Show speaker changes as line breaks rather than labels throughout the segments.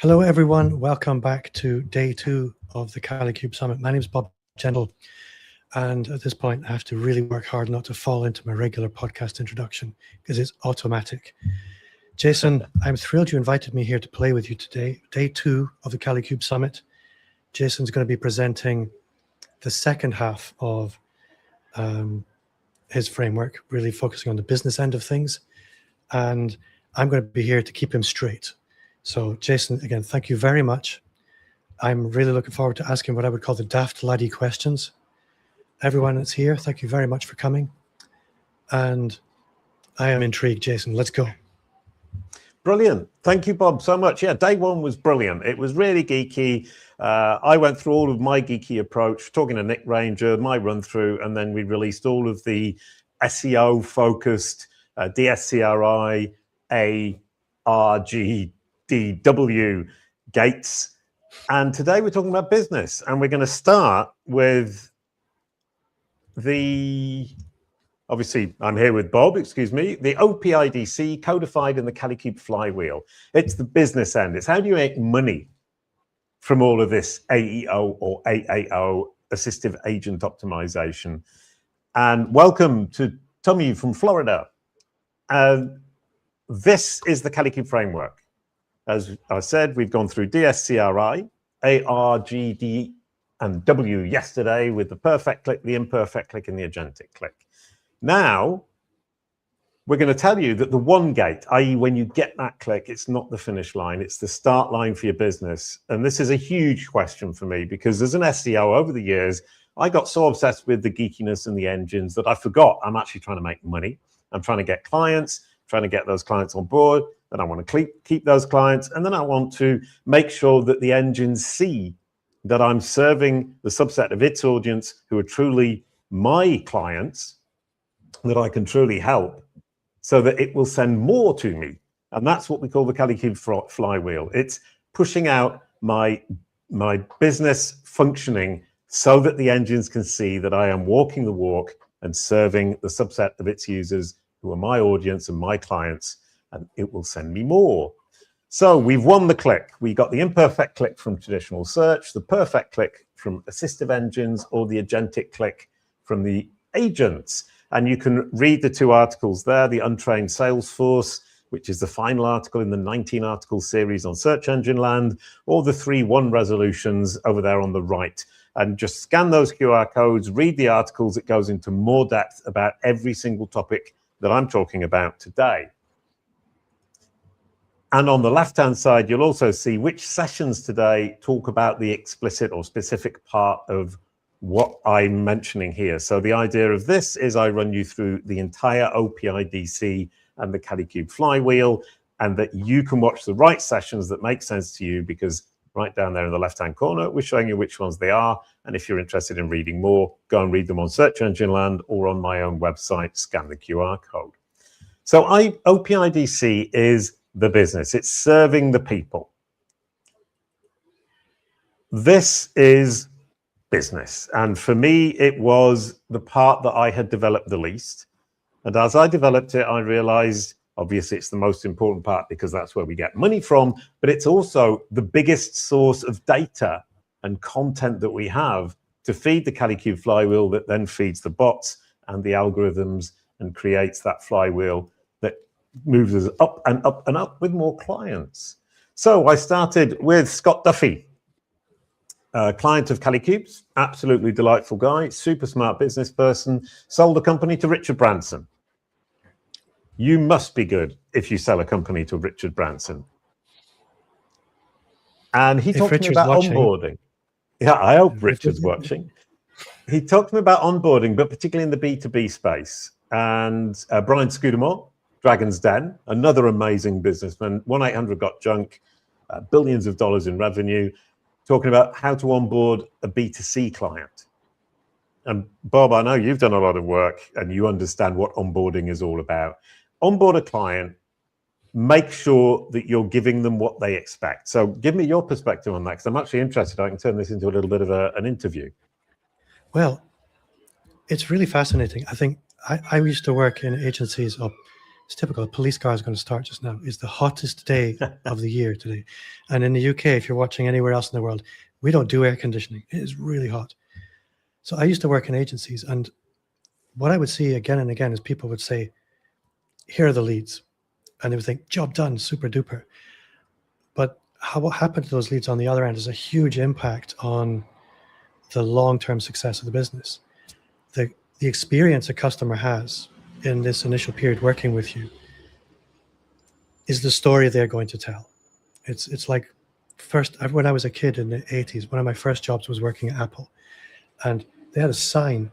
Hello, everyone. Welcome back to day 2 of the Kalicube Summit. My name is Bob Gentle, and at this point, I have to really work hard not to fall into my regular podcast introduction because it's automatic. Jason, I'm thrilled you invited me here to play with you today. Day 2 of the Kalicube Summit. Jason's going to be presenting the second half of his framework, really focusing on the business end of things. And I'm going to be here to keep him straight. So Jason, again, thank you very much. I'm really looking forward to asking what I would call the daft laddie questions. Everyone that's here, thank you very much for coming. And I am intrigued, Jason. Let's go.
Brilliant. Thank you, Bob, so much. Yeah, day 1 was brilliant. It was really geeky. I went through all of my geeky approach, talking to Nick Ranger, my run through, and then we released all of the SEO focused DSCRI, ARGDW gates. And today we're talking about business, and we're going to start with obviously I'm here with Bob, excuse me, the OPIDC codified in the Kalicube Flywheel. It's the business end. It's how do you make money from all of this AEO or AAO, assistive agent optimization. And welcome to Tommy from Florida. This is the Kalicube framework. As I said, we've gone through DSCRI, ARGD, and W yesterday with the perfect click, the imperfect click, and the agentic click. Now, we're going to tell you that the one gate, i.e. when you get that click, it's not the finish line, it's the start line for your business. And this is a huge question for me because as an SEO over the years, I got so obsessed with the geekiness and the engines that I forgot I'm actually trying to make money. I'm trying to get clients, trying to get those clients on board, then I want to keep those clients, and then I want to make sure that the engines see that I'm serving the subset of its audience who are truly my clients, that I can truly help, so that it will send more to me. And that's what we call the Kalicube Flywheel. It's pushing out my business functioning so that the engines can see that I am walking the walk and serving the subset of its users who are my audience and my clients, and it will send me more. So we've won the click. We got the imperfect click from traditional search, the perfect click from assistive engines, or the agentic click from the agents. And you can read the 2 articles there, the Untrained Salesforce, which is the final article in the 19-article series on search engine land, or the 3-1 resolutions over there on the right. And just scan those QR codes, read the articles. It goes into more depth about every single topic that I'm talking about today. And on the left-hand side, you'll also see which sessions today talk about the explicit or specific part of what I'm mentioning here. So the idea of this is I run you through the entire OPIDC and the Kalicube Flywheel, and that you can watch the right sessions that make sense to you, because right down there in the left-hand corner, we're showing you which ones they are. And if you're interested in reading more, go and read them on Search Engine Land or on my own website, scan the QR code. So OPIDC is the business. It's serving the people. This is business. And for me, it was the part that I had developed the least. And as I developed it, I realized, obviously, it's the most important part because that's where we get money from, but it's also the biggest source of data and content that we have to feed the Kalicube Flywheel, that then feeds the bots and the algorithms and creates that flywheel that moves us up and up and up with more clients. So I started with Scott Duffy, a client of Kalicube's, absolutely delightful guy, super smart business person, sold a company to Richard Branson. You must be good if you sell a company to Richard Branson. And he talked to me about onboarding. Yeah, I hope Richard's watching. He talked to me about onboarding, but particularly in the B2B space. And Brian Scudamore, Dragon's Den, another amazing businessman, 1-800-GOT-JUNK, billions of dollars in revenue, talking about how to onboard a B2C client. And Bob, I know you've done a lot of work and you understand what onboarding is all about. Onboard a client, make sure that you're giving them what they expect. So give me your perspective on that, because I'm actually interested. I can turn this into a little bit of an interview.
Well, it's really fascinating. I think I used to work in agencies up it's typical. A police car is going to start just now. It's the hottest day of the year today. And in the UK, if you're watching anywhere else in the world, we don't do air conditioning. It is really hot. So I used to work in agencies, and what I would see again and again is people would say, here are the leads. And they would think, job done, super duper. But what happened to those leads on the other end is a huge impact on the long-term success of the business. The experience a customer has in this initial period working with you is the story they're going to tell. It's like when I was a kid in the 80s, one of my first jobs was working at Apple, and they had a sign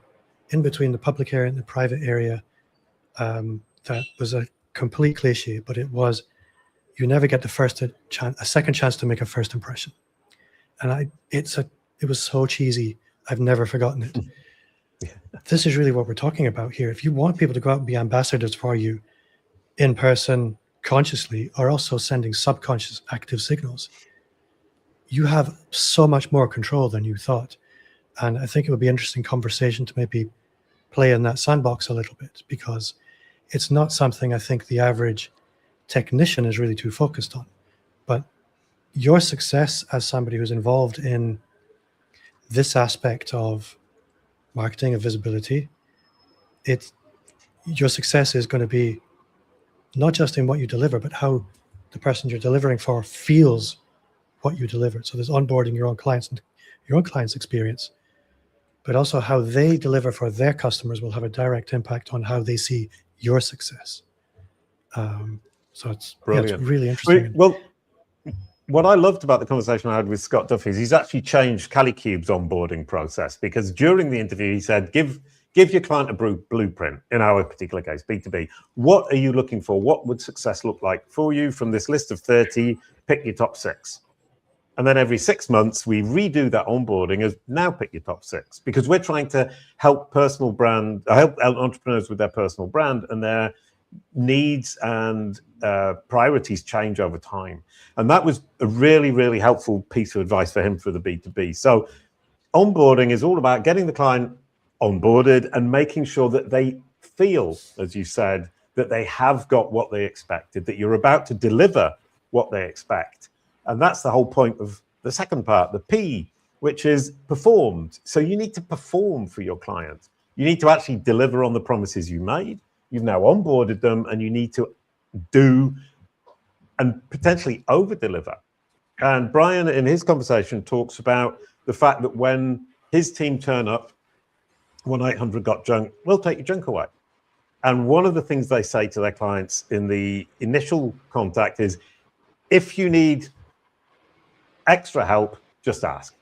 in between the public area and the private area that was a complete cliche, but it was, you never get a second chance to make a first impression. And it was so cheesy. I've never forgotten it. This is really what we're talking about here. If you want people to go out and be ambassadors for you in person, consciously, or also sending subconscious active signals, you have so much more control than you thought. And I think it would be an interesting conversation to maybe play in that sandbox a little bit, because it's not something I think the average technician is really too focused on. But your success as somebody who's involved in this aspect of marketing, of visibility, your success is going to be not just in what you deliver, but how the person you're delivering for feels what you deliver. So there's onboarding your own clients and your own clients' experience, but also how they deliver for their customers will have a direct impact on how they see your success. So it's really interesting.
Well, what I loved about the conversation I had with Scott Duffy is he's actually changed Kalicube's onboarding process, because during the interview he said, give your client a blueprint. In our particular case, B2B, what are you looking for? What would success look like for you? From this list of 30, pick your top 6. And then every 6 months, we redo that onboarding as now pick your top 6, because we're trying to help help entrepreneurs with their personal brand, and their needs and priorities change over time. And that was a really, really helpful piece of advice for him for the B2B. So onboarding is all about getting the client onboarded and making sure that they feel, as you said, that they have got what they expected, that you're about to deliver what they expect. And that's the whole point of the second part, the P, which is performed. So you need to perform for your client. You need to actually deliver on the promises you made. You've now onboarded them, and you need to do and potentially over-deliver. And Brian, in his conversation, talks about the fact that when his team turn up, 1-800 got junk, we'll take your junk away. And one of the things they say to their clients in the initial contact is, if you need extra help, just ask.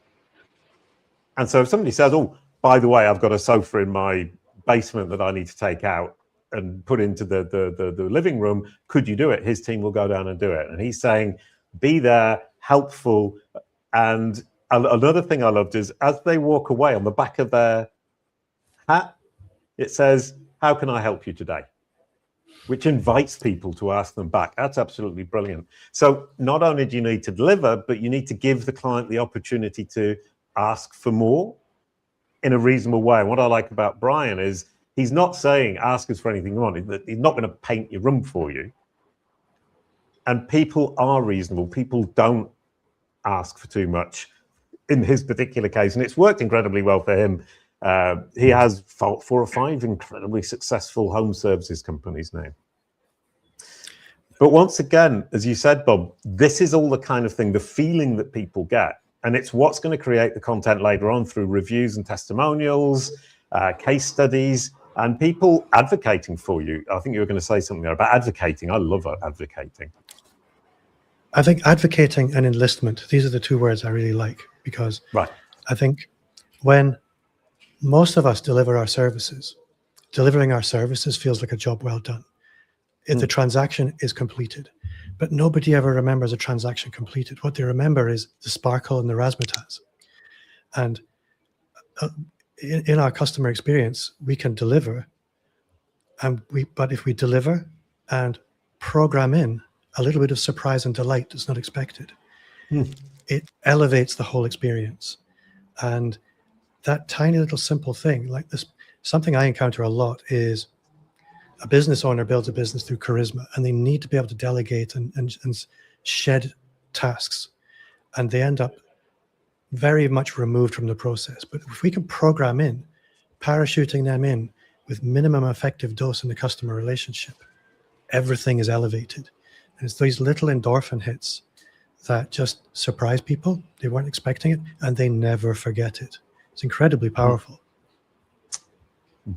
And so if somebody says, oh, by the way, I've got a sofa in my basement that I need to take out and put into the living room, could you do it? His team will go down and do it. And he's saying, be there, helpful. And another thing I loved is, as they walk away, on the back of their hat, it says, how can I help you today? Which invites people to ask them back. That's absolutely brilliant. So not only do you need to deliver, but you need to give the client the opportunity to ask for more in a reasonable way. And what I like about Brian is, he's not saying ask us for anything you want. He's not going to paint your room for you. And people are reasonable. People don't ask for too much in his particular case. And it's worked incredibly well for him. He has 4 or 5 incredibly successful home services companies now. But once again, as you said, Bob, this is all the kind of thing, the feeling that people get. And it's what's going to create the content later on through reviews and testimonials, case studies, and people advocating for you. I think you were going to say something there about advocating. I love advocating.
I think advocating and enlistment, these are the 2 words I really like, because I think when most of us deliver our services, delivering our services feels like a job well done. If the transaction is completed, but nobody ever remembers a transaction completed. What they remember is the sparkle and the razzmatazz. And in our customer experience, we can deliver, but if we deliver and program in a little bit of surprise and delight that's not expected, it elevates the whole experience. And that tiny little simple thing like this, something I encounter a lot is A business owner builds a business through charisma, and they need to be able to delegate and shed tasks, and they end up very much removed from the process. But if we can program in, parachuting them in with minimum effective dose in the customer relationship, everything is elevated. And it's these little endorphin hits that just surprise people. They weren't expecting it, and they never forget it. It's incredibly powerful.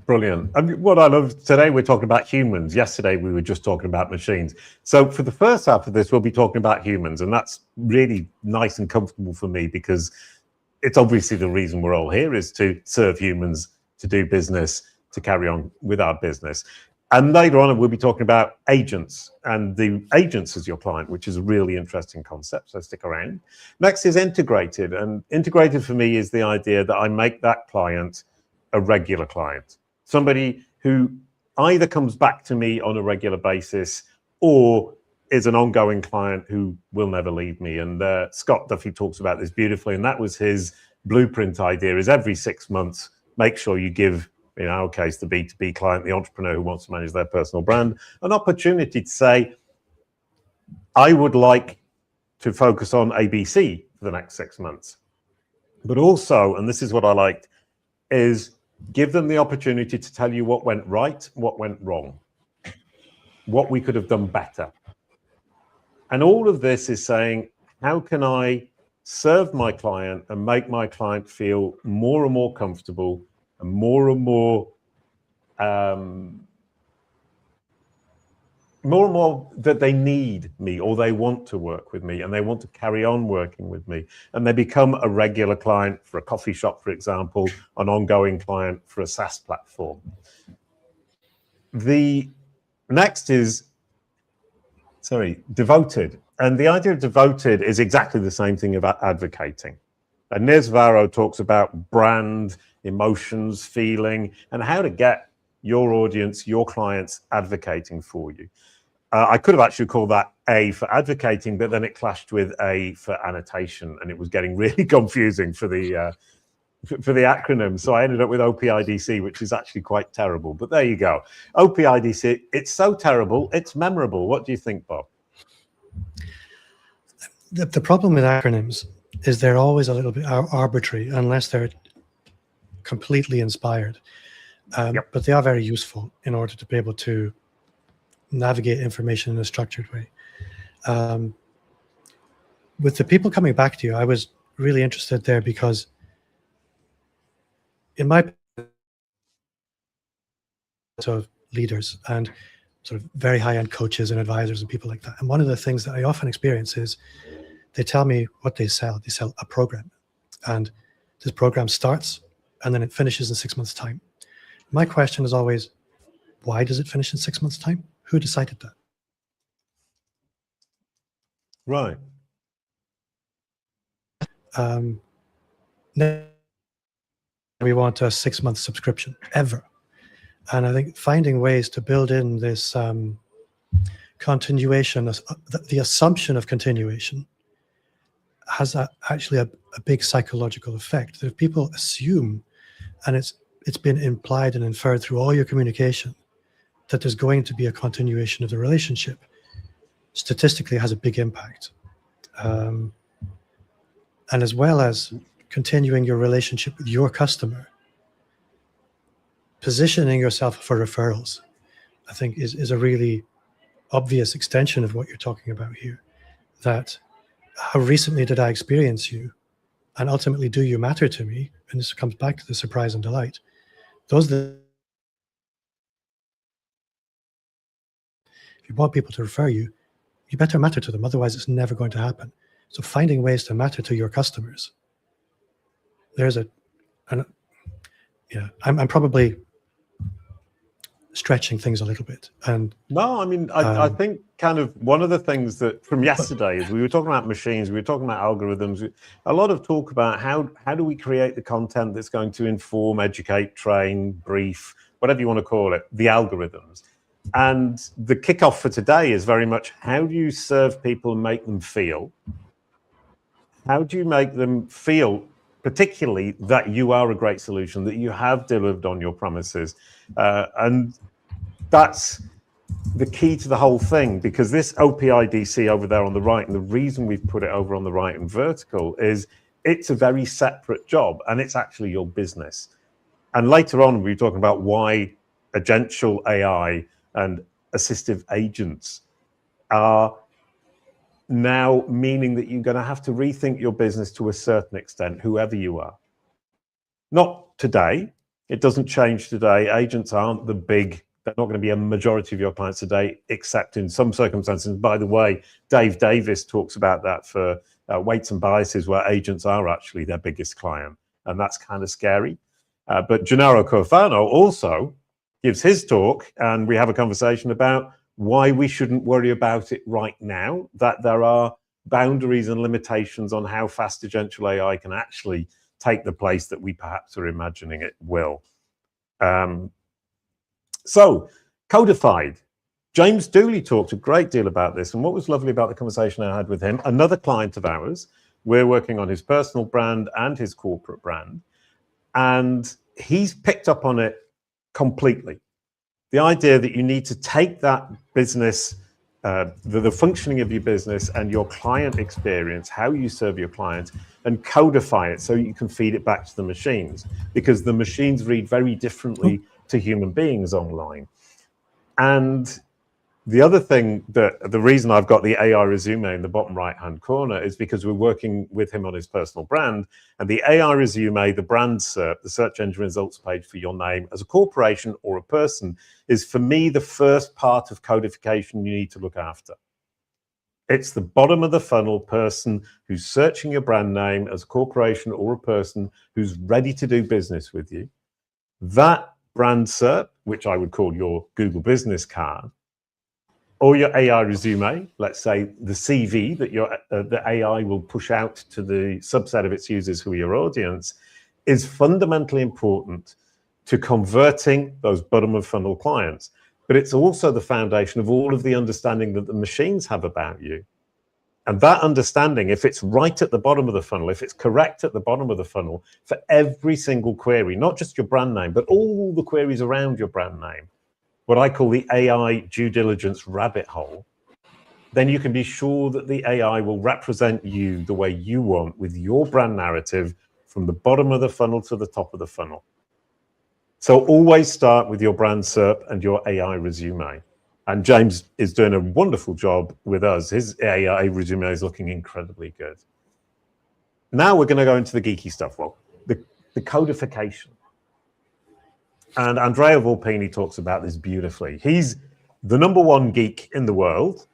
Brilliant. I mean, what I love today, we're talking about humans. Yesterday, we were just talking about machines. So for the first half of this, we'll be talking about humans, and that's really nice and comfortable for me, because it's obviously the reason we're all here is to serve humans, to do business, to carry on with our business. And later on, we'll be talking about agents and the agents as your client, which is a really interesting concept, so stick around. Next is integrated. And integrated for me is the idea that I make that client a regular client, somebody who either comes back to me on a regular basis or is an ongoing client who will never leave me. And Scott Duffy talks about this beautifully, and that was his blueprint idea, is every 6 months, make sure you give, in our case, the B2B client, the entrepreneur who wants to manage their personal brand, an opportunity to say, I would like to focus on ABC for the next 6 months. But also, and this is what I liked, is give them the opportunity to tell you what went right, what went wrong, what we could have done better. And all of this is saying, how can I serve my client and make my client feel more and more comfortable and more that they need me, or they want to work with me, and they want to carry on working with me, and they become a regular client for a coffee shop, for example, an ongoing client for a SaaS platform. The next is, devoted. And the idea of devoted is exactly the same thing about advocating. And Nils Varro talks about brand, emotions, feeling, and how to get your audience, your clients advocating for you. I could have actually called that A for advocating, but then it clashed with A for annotation, and it was getting really confusing for the acronym. So I ended up with OPIDC, which is actually quite terrible. But there you go. OPIDC, it's so terrible, it's memorable. What do you think, Bob?
The problem with acronyms is they're always a little bit arbitrary unless they're completely inspired. But they are very useful in order to be able to navigate information in a structured way. With the people coming back to you, I was really interested there because in my sort of leaders and sort of very high-end coaches and advisors and people like that, and one of the things that I often experience is they tell me what they sell. They sell a program, and this program starts and then it finishes in 6 months' time. My question is always, why does it finish in 6 months' time? Who decided that?
Right.
We want a 6-month subscription ever. And I think finding ways to build in this continuation, the assumption of continuation, has actually a big psychological effect. That if people assume, and it's been implied and inferred through all your communication, that there's going to be a continuation of the relationship, statistically has a big impact. And as well as continuing your relationship with your customer, positioning yourself for referrals, I think is a really obvious extension of what you're talking about here. That how recently did I experience you, and ultimately do you matter to me? And this comes back to the surprise and delight. If you want people to refer you, you better matter to them, otherwise it's never going to happen. So finding ways to matter to your customers. I'm probably stretching things a little bit. And
no, I mean, I think kind of one of the things that from yesterday is we were talking about machines, we were talking about algorithms, a lot of talk about how do we create the content that's going to inform, educate, train, brief, whatever you want to call it, the algorithms. And the kickoff for today is very much, how do you serve people and make them feel? How do you make them feel, particularly that you are a great solution, that you have delivered on your promises? And that's the key to the whole thing, because this OPIDC over there on the right, and the reason we've put it over on the right and vertical is it's a very separate job, and it's actually your business. And later on, we're talking about why agential AI and assistive agents are now meaning that you're going to have to rethink your business to a certain extent, whoever you are. Not today. It doesn't change today. Agents aren't they're not going to be a majority of your clients today, except in some circumstances. By the way, Dave Davis talks about that for Weights and Biases, where agents are actually their biggest client. And that's kind of scary. But Gennaro Cofano also gives his talk, and we have a conversation about why we shouldn't worry about it right now, that there are boundaries and limitations on how fast agential AI can actually take the place that we perhaps are imagining it will. So, codified. James Dooley talked a great deal about this, and what was lovely about the conversation I had with him, another client of ours, we're working on his personal brand and his corporate brand, and he's picked up on it completely. The idea that you need to take that business, the functioning of your business and your client experience, how you serve your clients, and codify it so you can feed it back to the machines, because the machines read very differently to human beings online. And the other thing, the reason I've got the AI resume in the bottom right-hand corner is because we're working with him on his personal brand. And the AI resume, the brand SERP, the search engine results page for your name as a corporation or a person, is for me the first part of codification you need to look after. It's the bottom of the funnel person who's searching your brand name as a corporation or a person who's ready to do business with you. That brand SERP, which I would call your Google business card, or your AI resume, let's say the CV that the AI will push out to the subset of its users who are your audience, is fundamentally important to converting those bottom of funnel clients. But it's also the foundation of all of the understanding that the machines have about you. And that understanding, if it's right at the bottom of the funnel, if it's correct at the bottom of the funnel, for every single query, not just your brand name, but all the queries around your brand name, what I call the AI due diligence rabbit hole, then you can be sure that the AI will represent you the way you want with your brand narrative from the bottom of the funnel to the top of the funnel. So always start with your brand SERP and your AI resume. And James is doing a wonderful job with us. His AI resume is looking incredibly good. Now we're going to go into the geeky stuff. Well, the codification. And Andrea Volpini talks about this beautifully. He's the #1 geek in the world,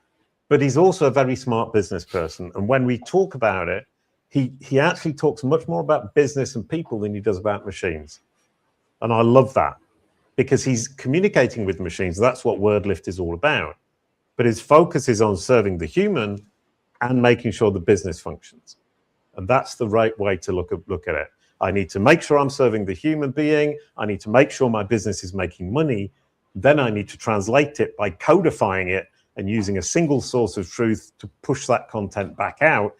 but he's also a very smart business person. And when we talk about it, he actually talks much more about business and people than he does about machines. And I love that, because he's communicating with machines. That's what WordLift is all about. But his focus is on serving the human and making sure the business functions. And that's the right way to look at it. I need to make sure I'm serving the human being. I need to make sure my business is making money. Then I need to translate it by codifying it and using a single source of truth to push that content back out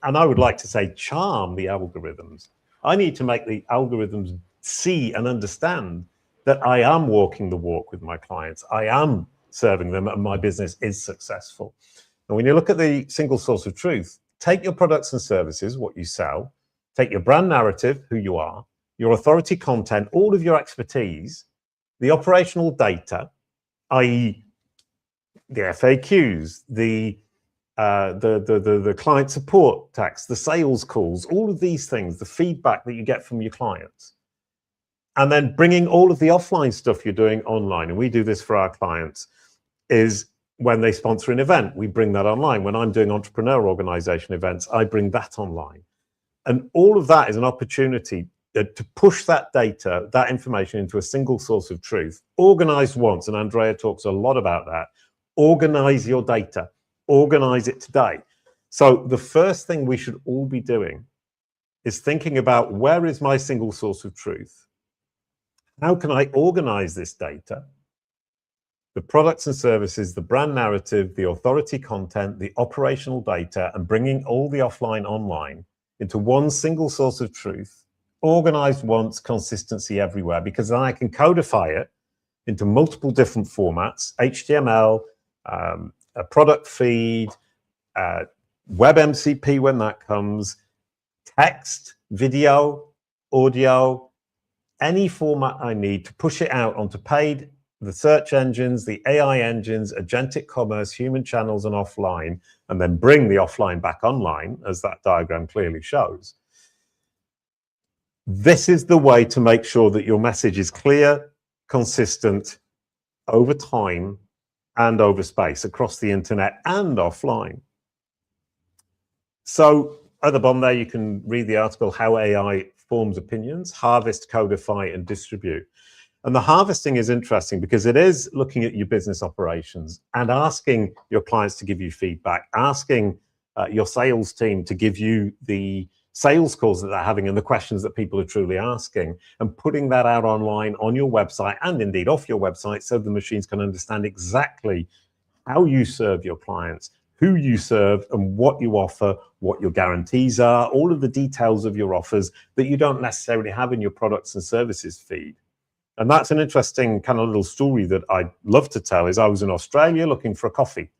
and I would like to say charm the algorithms. I need to make the algorithms see and understand that I am walking the walk with my clients. I am serving them and my business is successful. And when you look at the single source of truth, take your products and services, what you sell, take your brand narrative, who you are, your authority content, all of your expertise, the operational data, i.e. the FAQs, the client support text, the sales calls, all of these things, the feedback that you get from your clients. And then bringing all of the offline stuff you're doing online, and we do this for our clients, is when they sponsor an event, we bring that online. When I'm doing entrepreneur organization events, I bring that online. And all of that is an opportunity to push that data, that information into a single source of truth, organized once, and Andrea talks a lot about that. Organize your data, organize it today. So the first thing we should all be doing is thinking about, where is my single source of truth? How can I organize this data? The products and services, the brand narrative, the authority content, the operational data, and bringing all the offline online into one single source of truth, organized once, consistency everywhere, because then I can codify it into multiple different formats, HTML, a product feed, web MCP when that comes, text, video, audio, any format I need to push it out onto paid, the search engines, the AI engines, agentic commerce, human channels, and offline, and then bring the offline back online, as that diagram clearly shows. This is the way to make sure that your message is clear, consistent, over time, and over space, across the internet and offline. So at the bottom there, you can read the article, How AI Forms Opinions, Harvest, Codify, and Distribute. And the harvesting is interesting because it is looking at your business operations and asking your clients to give you feedback, asking your sales team to give you the sales calls that they're having and the questions that people are truly asking, and putting that out online on your website and indeed off your website so the machines can understand exactly how you serve your clients, who you serve, and what you offer, what your guarantees are, all of the details of your offers that you don't necessarily have in your products and services feed. And that's an interesting kind of little story that I love to tell. Is I was in Australia looking for a coffee,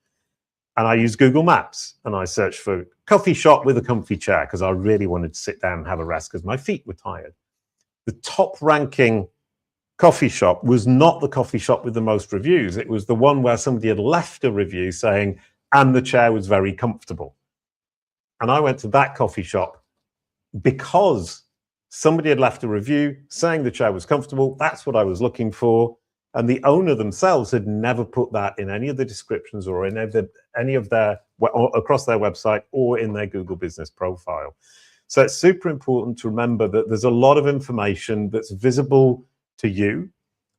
and I used Google Maps, and I searched for coffee shop with a comfy chair because I really wanted to sit down and have a rest because my feet were tired. The top ranking coffee shop was not the coffee shop with the most reviews. It was the one where somebody had left a review saying, and the chair was very comfortable. And I went to that coffee shop because somebody had left a review saying the chair was comfortable. That's what I was looking for. And the owner themselves had never put that in any of the descriptions or in any of their, or across their website or in their Google business profile. So it's super important to remember that there's a lot of information that's visible to you,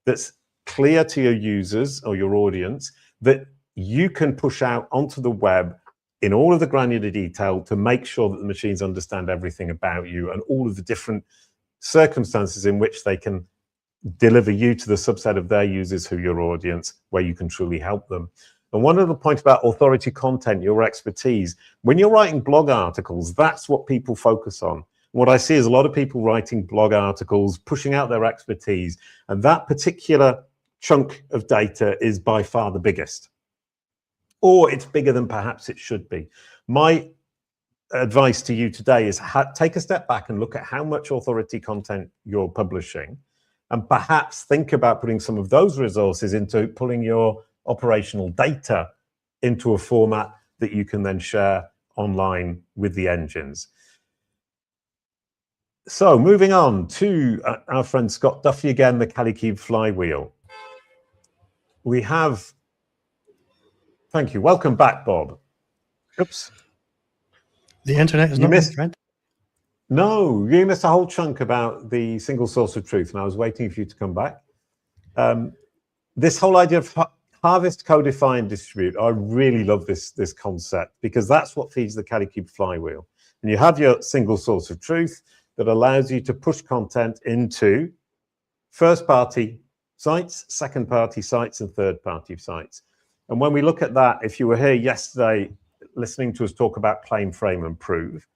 that's clear to your users or your audience, that you can push out onto the web in all of the granular detail to make sure that the machines understand everything about you and all of the different circumstances in which they can deliver you to the subset of their users who your audience, where you can truly help them. And one other point about authority content, your expertise, when you're writing blog articles, that's what people focus on. What I see is a lot of people writing blog articles, pushing out their expertise, and that particular chunk of data is by far the biggest. Or it's bigger than perhaps it should be. My advice to you today is take a step back and look at how much authority content you're publishing, and perhaps think about putting some of those resources into pulling your operational data into a format that you can then share online with the engines. So moving on to our friend Scott Duffy again, the Kalicube Flywheel. We have, thank you, welcome back, Bob. Oops.
The internet is not my friend.
No, you missed a whole chunk about the single source of truth, and I was waiting for you to come back. This whole idea of harvest, codify, and distribute, I really love this concept, because that's what feeds the Kalicube Flywheel. And you have your single source of truth that allows you to push content into first-party sites, second-party sites, and third-party sites. And when we look at that, if you were here yesterday listening to us talk about claim, frame, and prove,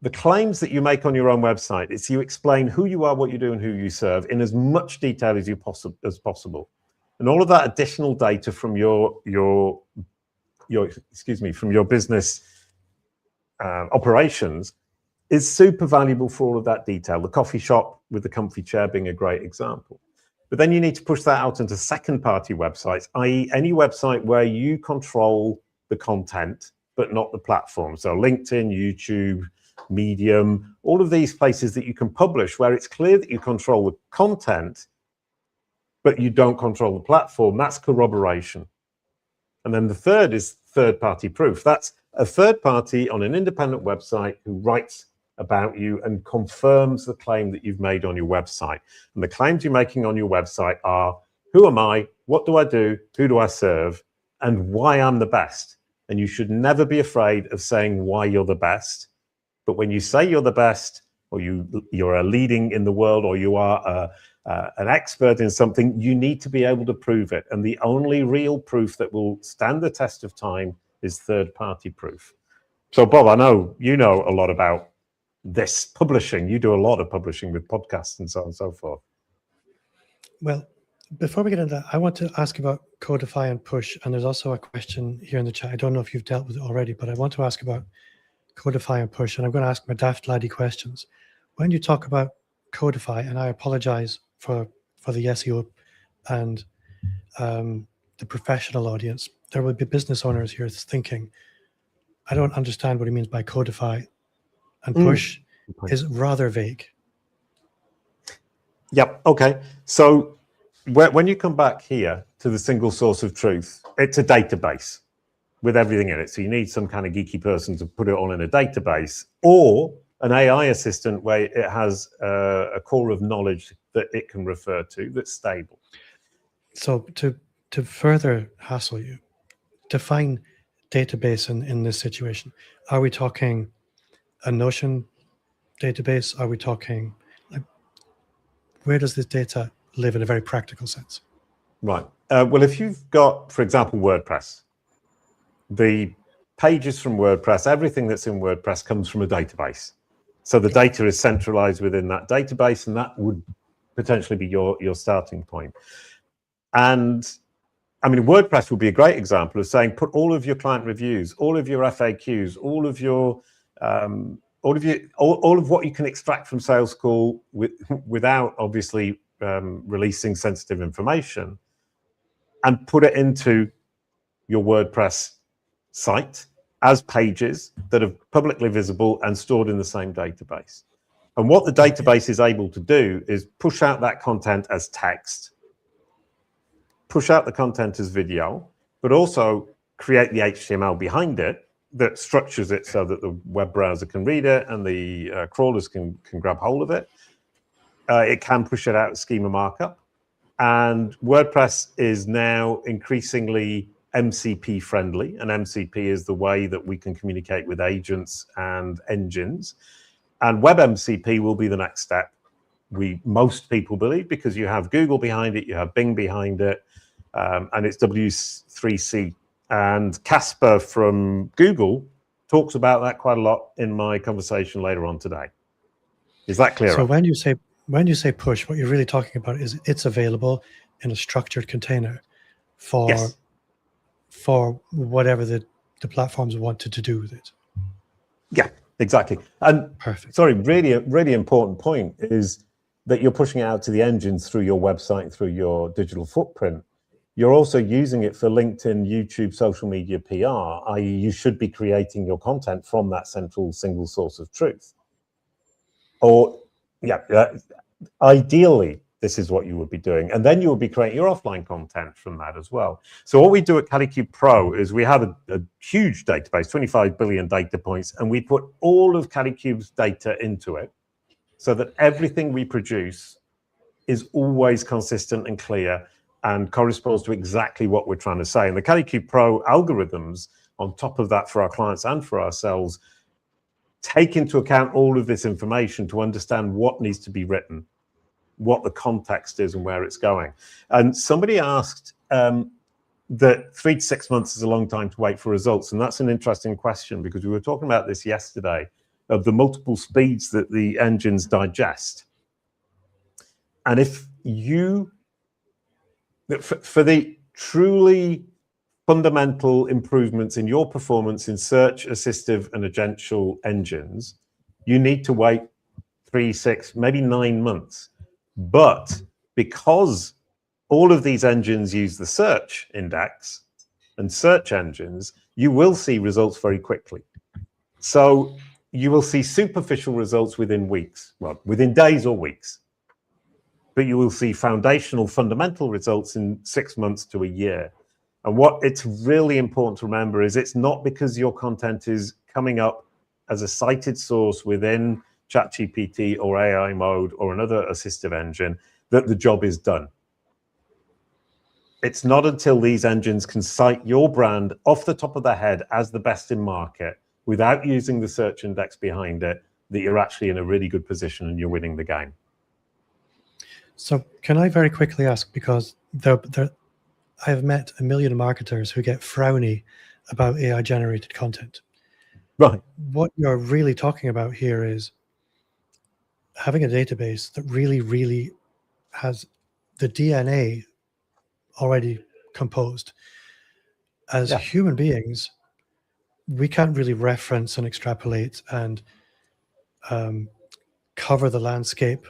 the claims that you make on your own website is you explain who you are, what you do, and who you serve in as much detail as possible. And all of that additional data from your business operations is super valuable for all of that detail. The coffee shop with the comfy chair being a great example. But then you need to push that out into second-party websites, i.e. any website where you control the content, but not the platform. So LinkedIn, YouTube, Medium, all of these places that you can publish where it's clear that you control the content, but you don't control the platform. That's corroboration. And then the third is third-party proof. That's a third party on an independent website who writes about you and confirms the claim that you've made on your website. And the claims you're making on your website are, who am I? What do I do? Who do I serve? And why I'm the best. And you should never be afraid of saying why you're the best. But when you say you're the best, or you're a leading in the world, or you are an expert in something, you need to be able to prove it. And the only real proof that will stand the test of time is third-party proof. So, Bob, I know you know a lot about this publishing. You do a lot of publishing with podcasts and so on and so forth.
Well, before we get into that, I want to ask about codify and push. And there's also a question here in the chat. I don't know if you've dealt with it already, but I want to ask about codify and push. And I'm going to ask my daft laddie questions. When you talk about codify, and I apologize for the SEO and the professional audience, there will be business owners here thinking, I don't understand what he means by codify, and push is rather vague.
Yep. Okay. So when you come back here to the single source of truth, it's a database with everything in it. So you need some kind of geeky person to put it all in a database, or an AI assistant where it has a core of knowledge that it can refer to that's stable.
So to further hassle you, define database in this situation. Are we talking a Notion database? Are we talking, like, where does this data live in a very practical sense?
Right. Well, if you've got, for example, WordPress, the pages from WordPress, everything that's in WordPress comes from a database. So the data is centralized within that database, and that would potentially be your starting point. And I mean, WordPress would be a great example of saying, put all of your client reviews, all of your FAQs, all of what you can extract from Sales Call without obviously releasing sensitive information, and put it into your WordPress site as pages that are publicly visible and stored in the same database. And what the database is able to do is push out that content as text, push out the content as video, but also create the HTML behind it that structures it so that the web browser can read it and the crawlers can grab hold of it. It can push it out as schema markup. And WordPress is now increasingly MCP friendly, and MCP is the way that we can communicate with agents and engines. And Web MCP will be the next step. Most people believe, because you have Google behind it, you have Bing behind it, and it's W3C. And Casper from Google talks about that quite a lot in my conversation later on today. Is that clear?
So when you say push, what you're really talking about is it's available in a structured container for
Yes.
for whatever the platforms wanted to do with it.
Yeah, exactly. And
Perfect.
Sorry, really important point is that you're pushing it out to the engines through your website, through your digital footprint. You're also using it for LinkedIn, YouTube, social media PR, i.e. you should be creating your content from that central single source of truth. Or, ideally, this is what you would be doing. And then you would be creating your offline content from that as well. So what we do at Kalicube Pro is we have a huge database, 25 billion data points, and we put all of Kalicube's data into it so that everything we produce is always consistent and clear and corresponds to exactly what we're trying to say. And the Kalicube Pro algorithms on top of that for our clients and for ourselves take into account all of this information to understand what needs to be written, what the context is and where it's going. And somebody asked that 3 to 6 months is a long time to wait for results. And that's an interesting question, because we were talking about this yesterday, of the multiple speeds that the engines digest. And if you, for the truly fundamental improvements in your performance in search, assistive, and agential engines, you need to wait 3, 6, maybe 9 months. But because all of these engines use the search index and search engines, you will see results very quickly. So you will see superficial results within weeks, well, within days or weeks. But you will see foundational, fundamental results in 6 months to a year. And what it's really important to remember is it's not because your content is coming up as a cited source within ChatGPT or AI mode or another assistive engine that the job is done. It's not until these engines can cite your brand off the top of their head as the best in market without using the search index behind it that you're actually in a really good position and you're winning the game.
So can I very quickly ask, because I've met a million marketers who get frowny about AI generated content.
Right.
What you're really talking about here is having a database that really, really has the DNA already composed. As human beings, we can't really reference and extrapolate and cover the landscape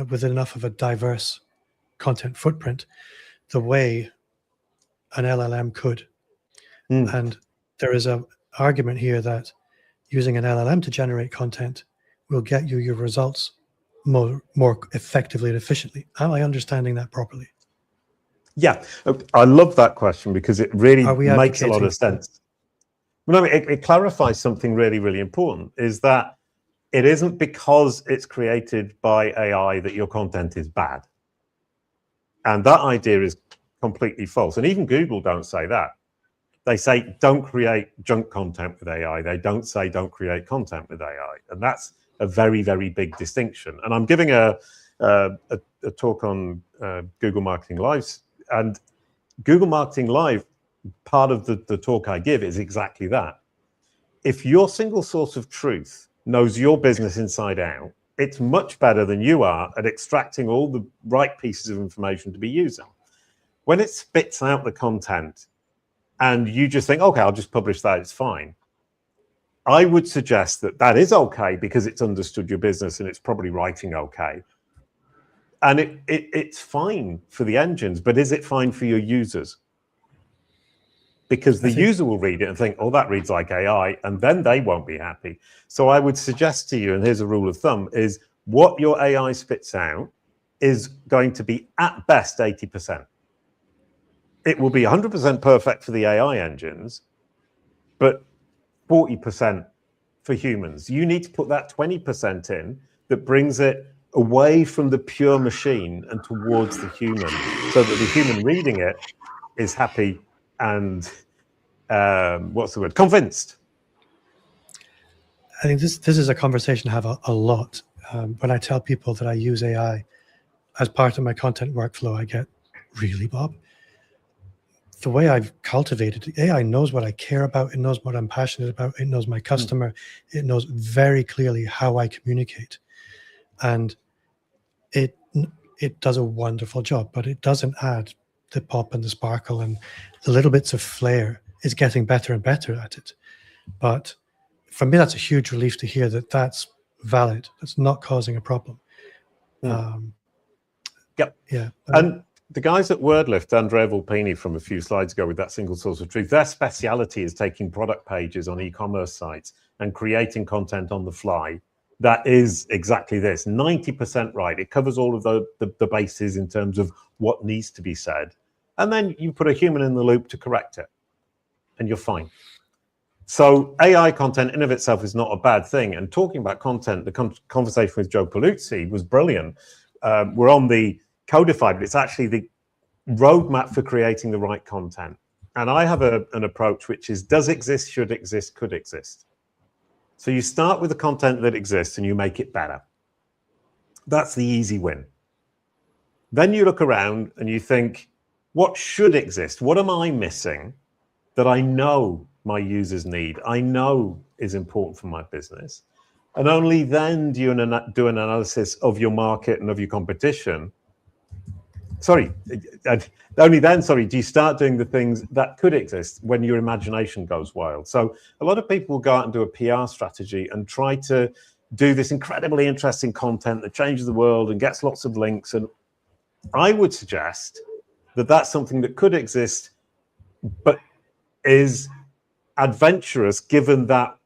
with enough of a diverse content footprint the way an LLM could. And there is an argument here that using an LLM to generate content will get you your results more effectively and efficiently. Am I understanding that properly?
Yeah, I love that question because it really makes a lot of
advocating?
sense. No, it clarifies something really, really important, is that it isn't because it's created by AI that your content is bad. And that idea is completely false. And even Google don't say that. They say, don't create junk content with AI. They don't say, don't create content with AI. And that's a very, very big distinction. And I'm giving a talk on Google Marketing Live. And Google Marketing Live, part of the talk I give is exactly that. If your single source of truth knows your business inside out, it's much better than you are at extracting all the right pieces of information to be using. When it spits out the content and you just think, okay, I'll just publish that, it's fine. I would suggest that that is okay because it's understood your business and it's probably writing okay. And it's fine for the engines, but is it fine for your users? Because the user will read it and think, oh, that reads like AI, and then they won't be happy. So I would suggest to you, and here's a rule of thumb, is what your AI spits out is going to be at best 80%. It will be 100% perfect for the AI engines, but 40% for humans. You need to put that 20% in that brings it away from the pure machine and towards the human, so that the human reading it is happy and convinced.
I think this is a conversation I have a lot. When I tell people that I use AI as part of my content workflow, I get, really, Bob? The way I've cultivated AI knows what I care about. It knows what I'm passionate about. It knows my customer. It knows very clearly how I communicate. And it does a wonderful job, but it doesn't add the pop and the sparkle and the little bits of flair. It's getting better and better at it. But for me, that's a huge relief to hear that that's valid. That's not causing a problem.
Yep.
Yeah.
And the guys at WordLift, Andrea Volpini from a few slides ago with that single source of truth, their speciality is taking product pages on e-commerce sites and creating content on the fly. That is exactly this, 90% right. It covers all of the bases in terms of what needs to be said. And then you put a human in the loop to correct it, and you're fine. So AI content in of itself is not a bad thing. And talking about content, the conversation with Joe Paluzzi was brilliant. We're on the codified, but it's actually the roadmap for creating the right content. And I have an approach which is does exist, should exist, could exist. So you start with the content that exists and you make it better. That's the easy win. Then you look around and you think, what should exist? What am I missing that I know my users need, I know is important for my business? And only then do you do an analysis of your market and of your competition. Only then, do you start doing the things that could exist when your imagination goes wild. So a lot of people will go out and do a PR strategy and try to do this incredibly interesting content that changes the world and gets lots of links. And I would suggest that that's something that could exist, but is adventurous, given that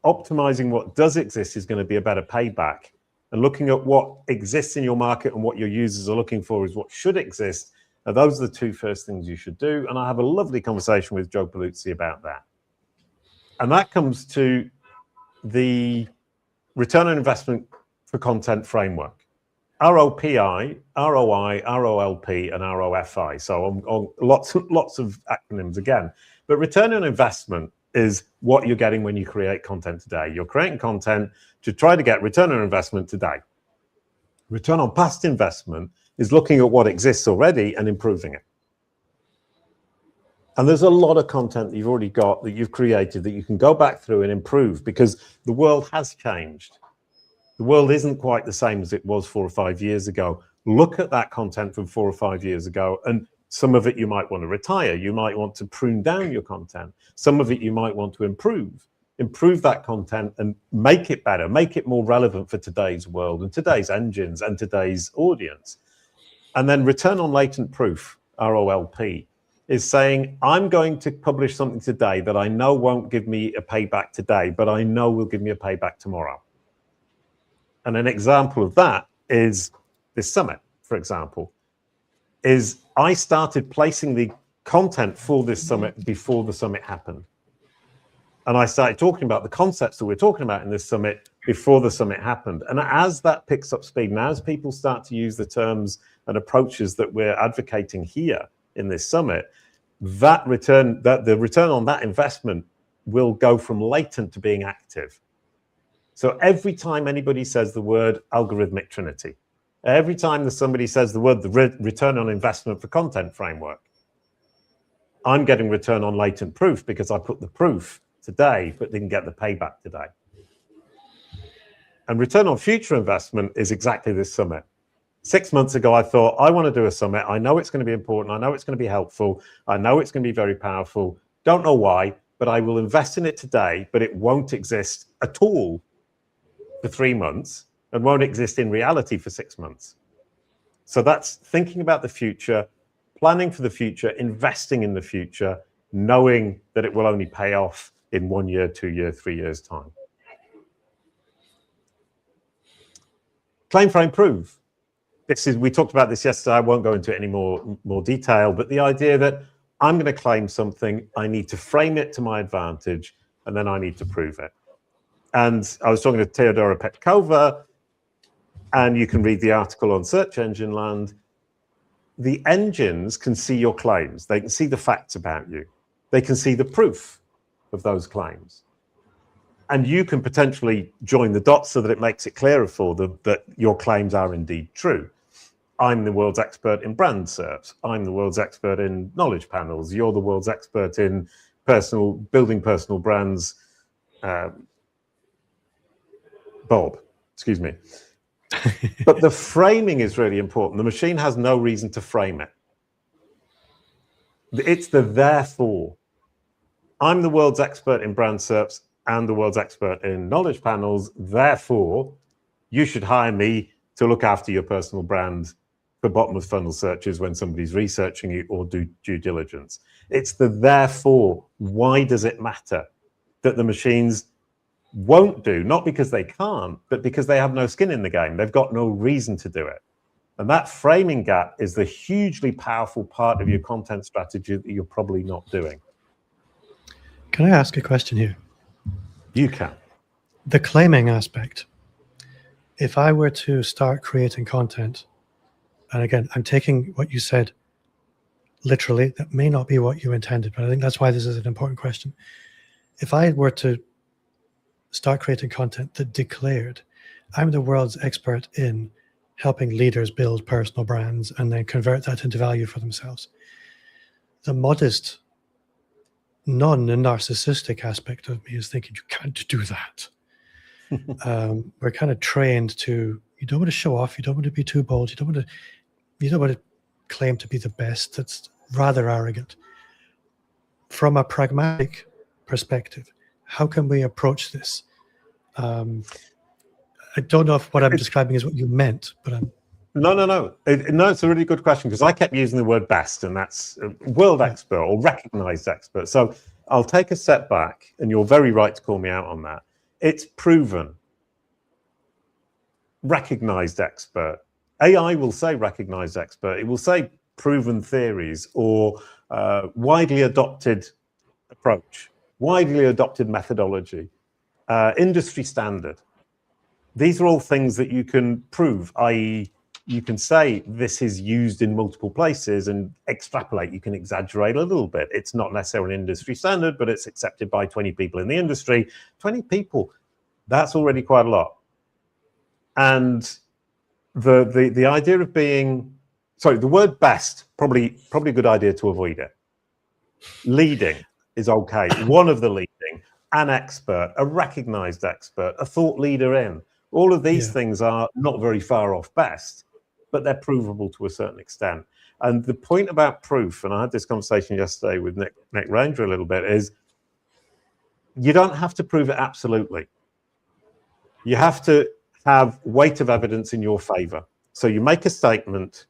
optimizing what does exist is going to be a better payback. And looking at what exists in your market and what your users are looking for is what should exist. Now, those are the two first things you should do. And I have a lovely conversation with Joe Paluzzi about that. And that comes to the return on investment for content framework. ROPI, ROI, ROLP, and ROFI. So on lots of acronyms again. But return on investment is what you're getting when you create content today. You're creating content to try to get return on investment today. Return on past investment is looking at what exists already and improving it. And there's a lot of content that you've already got, that you've created, that you can go back through and improve, because the world has changed. The world isn't quite the same as it was 4 or 5 years ago. Look at that content from 4 or 5 years ago and Some of it you might want to retire. You might want to prune down your content. Some of it you might want to improve that content and make it better, make it more relevant for today's world and today's engines and today's audience. And then return on latent proof, ROLP, is saying, I'm going to publish something today that I know won't give me a payback today, but I know will give me a payback tomorrow. And an example of that is this summit, for example, is I started placing the content for this summit before the summit happened. And I started talking about the concepts that we're talking about in this summit before the summit happened. And as that picks up speed, and as people start to use the terms and approaches that we're advocating here in this summit, the return on that investment will go from latent to being active. So every time anybody says the word algorithmic trinity, every time somebody says the word the return on investment for content framework, I'm getting return on latent proof because I put the proof today, but didn't get the payback today. And return on future investment is exactly this summit. 6 months ago, I thought, I want to do a summit. I know it's going to be important. I know it's going to be helpful. I know it's going to be very powerful. Don't know why, but I will invest in it today, but it won't exist at all for 3 months and won't exist in reality for 6 months. So that's thinking about the future, planning for the future, investing in the future, knowing that it will only pay off in 1 year, 2 years, 3 years' time. Claim, frame, prove. We talked about this yesterday. I won't go into any more detail, but the idea that I'm going to claim something, I need to frame it to my advantage, and then I need to prove it. And I was talking to Teodora Petkova, and you can read the article on Search Engine Land. The engines can see your claims. They can see the facts about you. They can see the proof of those claims. And you can potentially join the dots so that it makes it clearer for them that your claims are indeed true. I'm the world's expert in brand SERPs. I'm the world's expert in knowledge panels. You're the world's expert in building personal brands. Bob, excuse me. But the framing is really important. The machine has no reason to frame it. It's the therefore. I'm the world's expert in brand SERPs and the world's expert in knowledge panels. Therefore, you should hire me to look after your personal brand for bottom of funnel searches when somebody's researching you or do due diligence. It's the therefore. Why does it matter that the machines won't do? Not because they can't, but because they have no skin in the game. They've got no reason to do it. And that framing gap is the hugely powerful part of your content strategy that you're probably not doing.
Can I ask a question here?
You can.
The claiming aspect. If I were to start creating content, and again, I'm taking what you said literally, that may not be what you intended, but I think that's why this is an important question. If I were to start creating content that declared, I'm the world's expert in helping leaders build personal brands and then convert that into value for themselves, the modest, non-narcissistic aspect of me is thinking, you can't do that. We're kind of trained to, you don't want to show off, you don't want to be too bold, you don't want to claim to be the best. That's rather arrogant. From a pragmatic perspective, how can we approach this? I don't know if what I'm describing is what you meant, but I'm...
No, it's a really good question, because I kept using the word best, and that's world expert or recognized expert. So I'll take a step back, and you're very right to call me out on that. It's proven. Recognized expert. AI will say recognized expert. It will say proven theories or widely adopted approach, widely adopted methodology, industry standard. These are all things that you can prove, i.e., you can say this is used in multiple places and extrapolate. You can exaggerate a little bit. It's not necessarily an industry standard, but it's accepted by 20 people in the industry. 20 people, that's already quite a lot. And the idea of being, sorry, the word best, probably a good idea to avoid it. Leading is okay. One of the leading, an expert, a recognized expert, a thought leader in. All of these things are not very far off best, but they're provable to a certain extent. And the point about proof, and I had this conversation yesterday with Nick Ranger a little bit, is you don't have to prove it absolutely. You have to have weight of evidence in your favor. So you make a statement,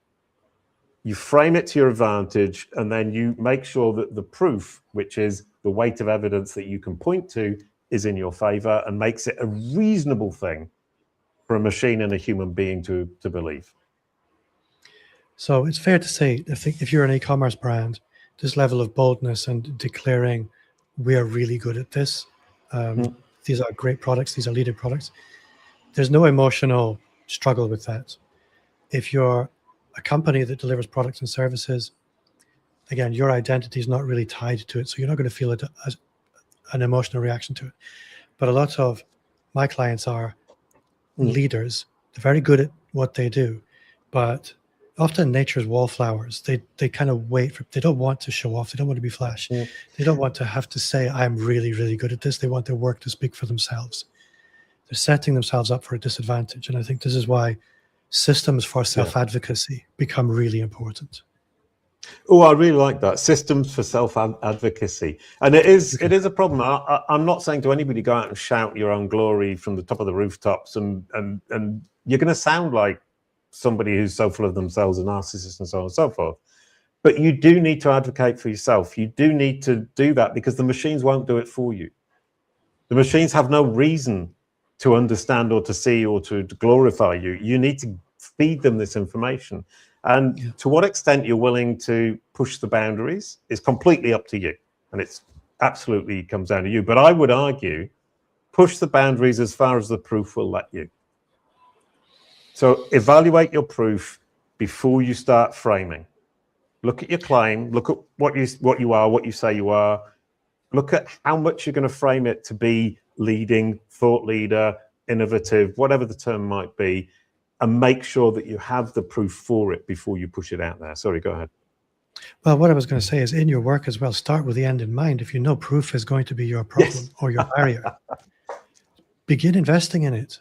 you frame it to your advantage, and then you make sure that the proof, which is the weight of evidence that you can point to, is in your favor and makes it a reasonable thing for a machine and a human being to believe.
So it's fair to say, if you're an e-commerce brand, this level of boldness and declaring we are really good at this, these are great products, these are leading products, there's no emotional struggle with that. If you're a company that delivers products and services, again, your identity is not really tied to it, so you're not going to feel it as an emotional reaction to it. But a lot of my clients are leaders. They're very good at what they do, but often nature's wallflowers. They kind of wait for, they don't want to show off. They don't want to be flash. They don't want to have to say, I'm really, really good at this. They want their work to speak for themselves. They're setting themselves up for a disadvantage. And I think this is why systems for self-advocacy become really important.
Oh, I really like that. Systems for self-advocacy. And it is a problem. I'm not saying to anybody, go out and shout your own glory from the top of the rooftops, and you're going to sound like somebody who's so full of themselves, a narcissist and so on and so forth. But you do need to advocate for yourself. You do need to do that because the machines won't do it for you. The machines have no reason to understand or to see or to glorify you. You need to feed them this information. And to what extent you're willing to push the boundaries is completely up to you. And it's absolutely comes down to you. But I would argue, push the boundaries as far as the proof will let you. So evaluate your proof before you start framing. Look at your claim, look at what you are, what you say you are. Look at how much you're going to frame it to be leading, thought leader, innovative, whatever the term might be, and make sure that you have the proof for it before you push it out there. Sorry, go ahead.
Well, what I was going to say is in your work as well, start with the end in mind. If you know proof is going to be your problem or your barrier, begin investing in it.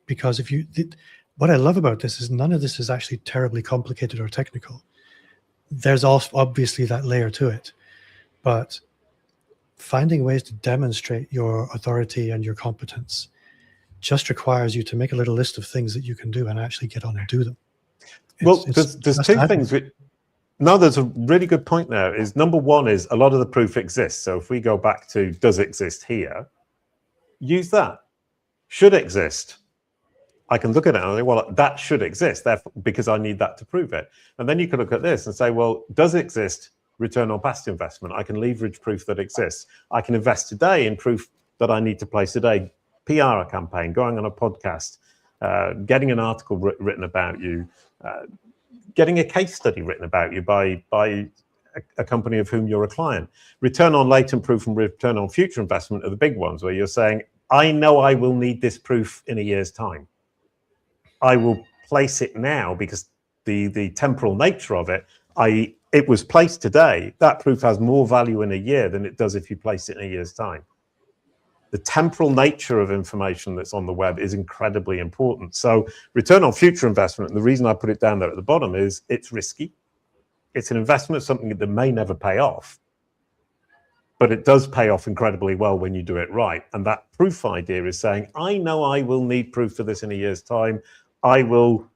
Because what I love about this is none of this is actually terribly complicated or technical. There's also obviously that layer to it, but finding ways to demonstrate your authority and your competence just requires you to make a little list of things that you can do and actually get on and do them.
There's two things. There's a really good point there. Is number one is a lot of the proof exists. So if we go back to does exist here, use that. Should exist. I can look at it and say, well, that should exist, therefore, because I need that to prove it. And then you can look at this and say, well, does exist return on past investment? I can leverage proof that exists. I can invest today in proof that I need to place today. PR campaign, going on a podcast, getting an article written about you, getting a case study written about you by a company of whom you're a client. Return on latent proof and return on future investment are the big ones where you're saying, I know I will need this proof in a year's time. I will place it now because the temporal nature of it, it was placed today. That proof has more value in a year than it does if you place it in a year's time. The temporal nature of information that's on the web is incredibly important. So return on future investment, and the reason I put it down there at the bottom is it's risky. It's an investment, something that may never pay off, but it does pay off incredibly well when you do it right. And that proof idea is saying, I know I will need proof for this in a year's time. I will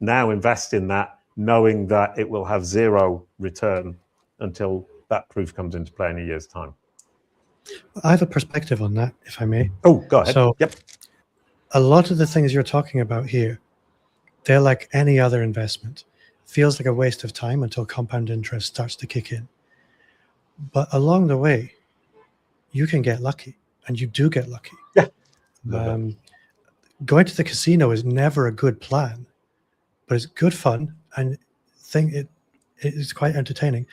now invest in that, knowing that it will have zero return until that proof comes into play in a year's time.
I have a perspective on that, if I may.
Oh, go ahead.
So, a lot of the things you're talking about here, they're like any other investment. Feels like a waste of time until compound interest starts to kick in. But along the way, you can get lucky, and you do get lucky.
Yeah.
Going to the casino is never a good plan, but it's good fun, and it's quite entertaining.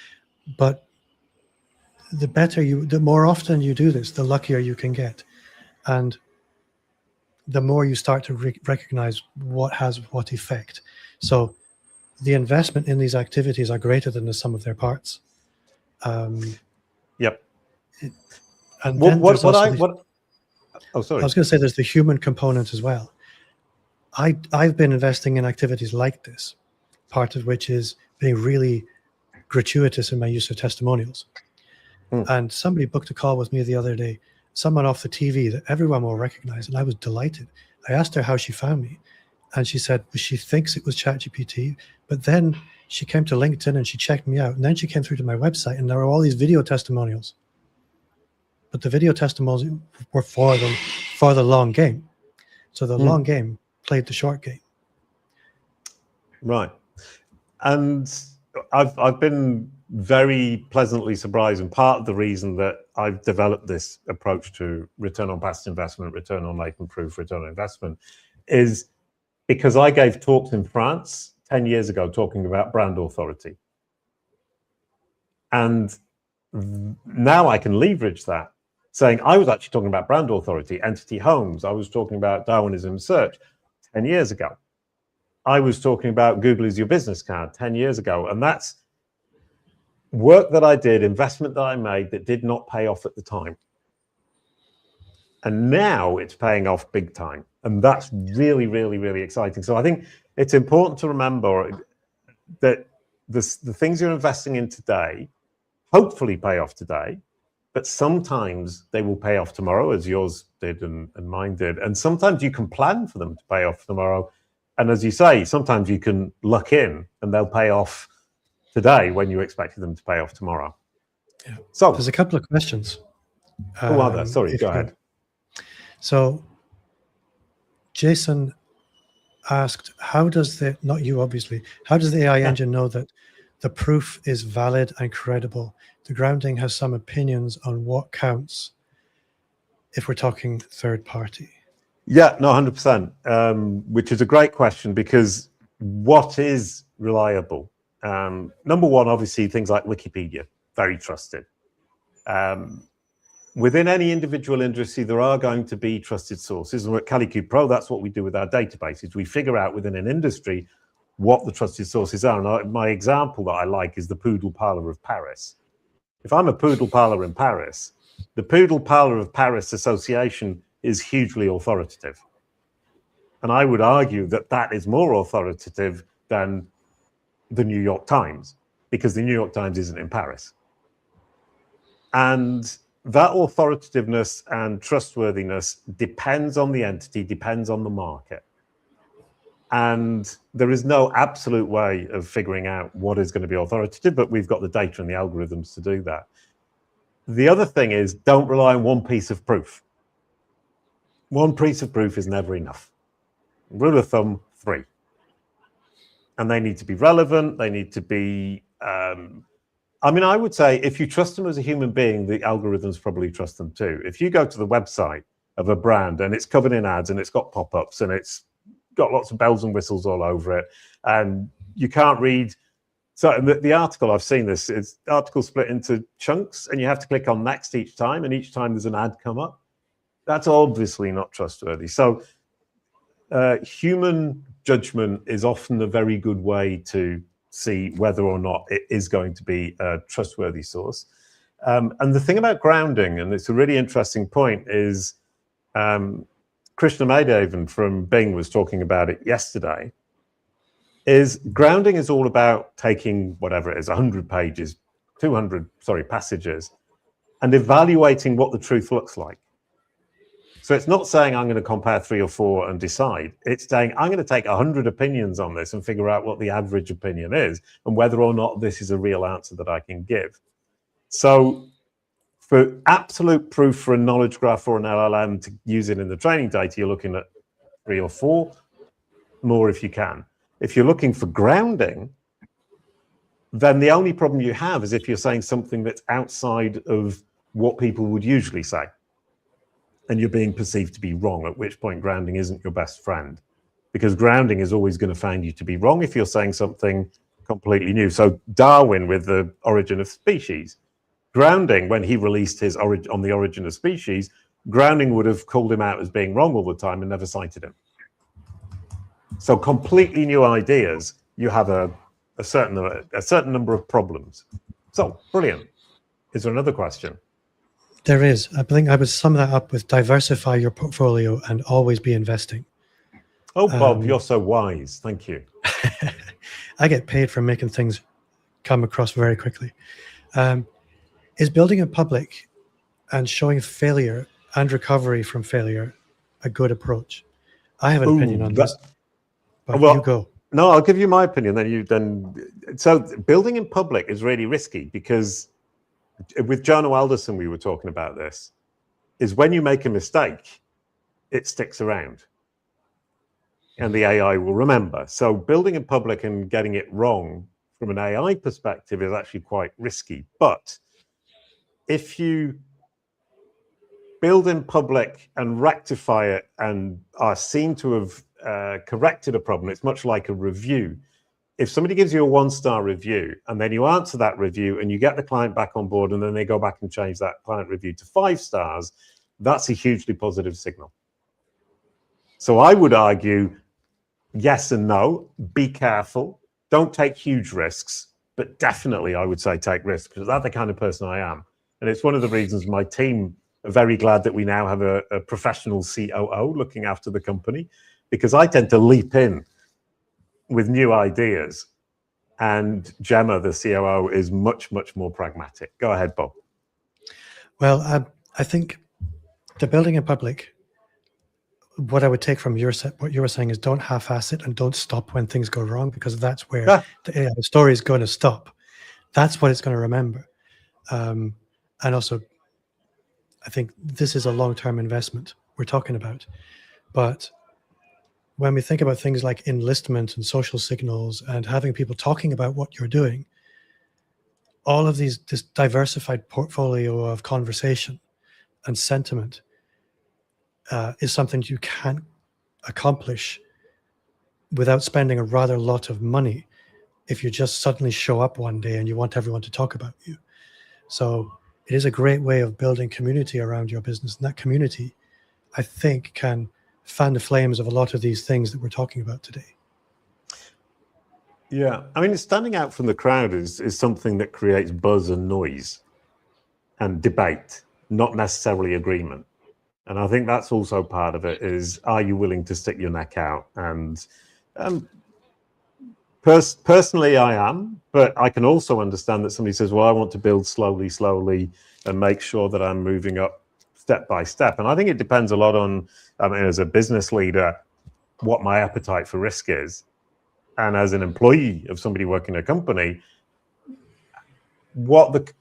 But the more often you do this, the luckier you can get. And the more you start to recognize what has what effect. So the investment in these activities are greater than the sum of their parts.
And
I was going to say there's the human component as well. I've been investing in activities like this, part of which is being really gratuitous in my use of testimonials. And somebody booked a call with me the other day, someone off the TV that everyone will recognize, and I was delighted. I asked her how she found me, and she said she thinks it was ChatGPT, but then she came to LinkedIn and she checked me out, and then she came through to my website, and there were all these video testimonials. But the video testimonials were for the long game. So the long game played the short game.
Right. And I've been very pleasantly surprised, and part of the reason that I've developed this approach to return on past investment, return on latent proof, return on investment, is because I gave talks in France 10 years ago talking about brand authority. And now I can leverage that, saying I was actually talking about brand authority, entity homes. I was talking about Darwinism search 10 years ago. I was talking about Google is your business card 10 years ago. And that's work that I did, investment that I made that did not pay off at the time. And now it's paying off big time. And that's really, really, really exciting. So I think it's important to remember that the things you're investing in today hopefully pay off today, but sometimes they will pay off tomorrow, as yours did and mine did. And sometimes you can plan for them to pay off tomorrow. And as you say, sometimes you can luck in and they'll pay off today when you expected them to pay off tomorrow.
Yeah.
So
there's a couple of questions.
Who are there? Sorry, go ahead.
So Jason asked, how does the, not you obviously, how does the AI engine know that the proof is valid and credible? The grounding has some opinions on what counts if we're talking third party.
Yeah, no, 100%, which is a great question, because what is reliable? Number one, obviously, things like Wikipedia, very trusted. Within any individual industry, there are going to be trusted sources. And at Kalicube Pro, that's what we do with our databases. We figure out within an industry what the trusted sources are. And my example that I like is the Poodle Parlor of Paris. If I'm a poodle parlor in Paris, the Poodle Parlor of Paris Association is hugely authoritative. And I would argue that that is more authoritative than the New York Times, because the New York Times isn't in Paris. And that authoritativeness and trustworthiness depends on the entity, depends on the market. And there is no absolute way of figuring out what is going to be authoritative, but we've got the data and the algorithms to do that. The other thing is, don't rely on one piece of proof. One piece of proof is never enough. Rule of thumb, 3. And they need to be relevant. They need to be, I mean, I would say if you trust them as a human being, the algorithms probably trust them too. If you go to the website of a brand and it's covered in ads and it's got pop-ups and it's got lots of bells and whistles all over it, and you can't read. So the article, I've seen this, it's article split into chunks and you have to click on next each time, and each time there's an ad come up. That's obviously not trustworthy. So human judgment is often a very good way to see whether or not it is going to be a trustworthy source. And the thing about grounding, and it's a really interesting point, is Krishna Maydevan from Bing was talking about it yesterday, is grounding is all about taking whatever it is, 100 pages, 200, passages, and evaluating what the truth looks like. So it's not saying I'm going to compare 3 or 4 and decide. It's saying I'm going to take 100 opinions on this and figure out what the average opinion is and whether or not this is a real answer that I can give. So for absolute proof for a knowledge graph or an LLM to use it in the training data, you're looking at 3 or 4, more if you can. If you're looking for grounding, then the only problem you have is if you're saying something that's outside of what people would usually say, and you're being perceived to be wrong, at which point grounding isn't your best friend, because grounding is always going to find you to be wrong if you're saying something completely new. So Darwin with the origin of species, grounding, when he released his on the origin of species, grounding would have called him out as being wrong all the time and never cited him. So completely new ideas, you have a certain number of problems. So brilliant. Is there another question?
There is. I think I would sum that up with diversify your portfolio and always be investing.
Oh, Bob, you're so wise. Thank you.
I get paid for making things come across very quickly. Is building in public and showing failure and recovery from failure a good approach? I have an opinion on this, but you go.
No, I'll give you my opinion. So building in public is really risky because with John Alderson, we were talking about this, is when you make a mistake, it sticks around and the AI will remember. So building in public and getting it wrong from an AI perspective is actually quite risky. But if you build in public and rectify it and are seen to have corrected a problem, it's much like a review. If somebody gives you a 1-star review and then you answer that review and you get the client back on board and then they go back and change that client review to 5 stars, that's a hugely positive signal. So I would argue, yes and no, be careful, don't take huge risks, but definitely I would say take risks because that's the kind of person I am. And it's one of the reasons my team are very glad that we now have a professional COO looking after the company, because I tend to leap in with new ideas. And Gemma, the COO, is much, much more pragmatic. Go ahead, Bob.
Well, I think the building in public, what I would take from what you were saying is don't half-ass it and don't stop when things go wrong, because that's where the AI story is going to stop. That's what it's going to remember. And also, I think this is a long-term investment we're talking about. But when we think about things like enlistment and social signals and having people talking about what you're doing, all of this diversified portfolio of conversation and sentiment is something you can't accomplish without spending a rather lot of money if you just suddenly show up one day and you want everyone to talk about you. So it is a great way of building community around your business. And that community, I think, can fan the flames of a lot of these things that we're talking about today.
Yeah, I mean, standing out from the crowd is something that creates buzz and noise and debate, not necessarily agreement. And I think that's also part of it is, are you willing to stick your neck out? And personally, I am, but I can also understand that somebody says, well, I want to build slowly and make sure that I'm moving up step by step. And I think it depends a lot on, I mean, as a business leader, what my appetite for risk is. And as an employee of somebody working in a company, what the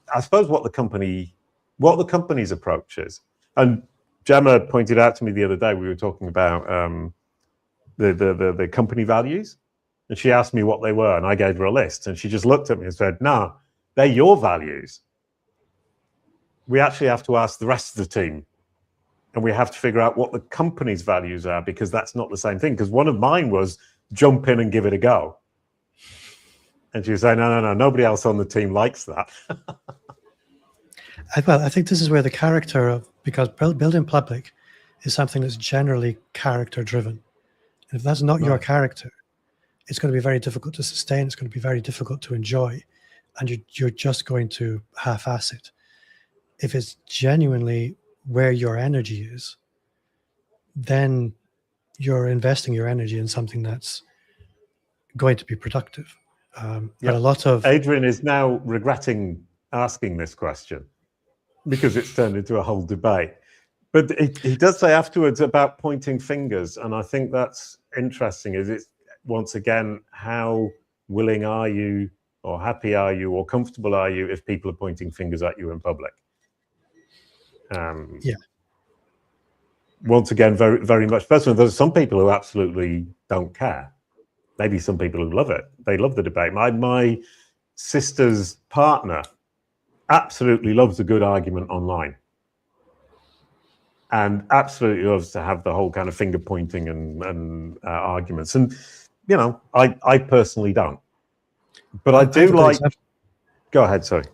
company's approach is. And Gemma pointed out to me the other day, we were talking about the company values, and she asked me what they were, and I gave her a list, and she just looked at me and said, no, they're your values. We actually have to ask the rest of the team, and we have to figure out what the company's values are, because that's not the same thing. Because one of mine was jump in and give it a go. And she was saying, no, nobody else on the team likes that.
Well, I think this is where the character of, because building public is something that's generally character driven. And if that's not your character, it's going to be very difficult to sustain. It's going to be very difficult to enjoy. And you're just going to half-ass it. If it's genuinely where your energy is, then you're investing your energy in something that's going to be productive. But a lot of...
Adrian is now regretting asking this question because it's turned into a whole debate. But he does say afterwards about pointing fingers. And I think that's interesting. Is it, once again, how willing are you or happy are you or comfortable are you if people are pointing fingers at you in public? Once again, very, very much personal. There's some people who absolutely don't care. Maybe some people who love it. They love the debate. My sister's partner absolutely loves a good argument online, and absolutely loves to have the whole kind of finger pointing and arguments. And you know, I personally don't, but I do like. Go ahead, sorry.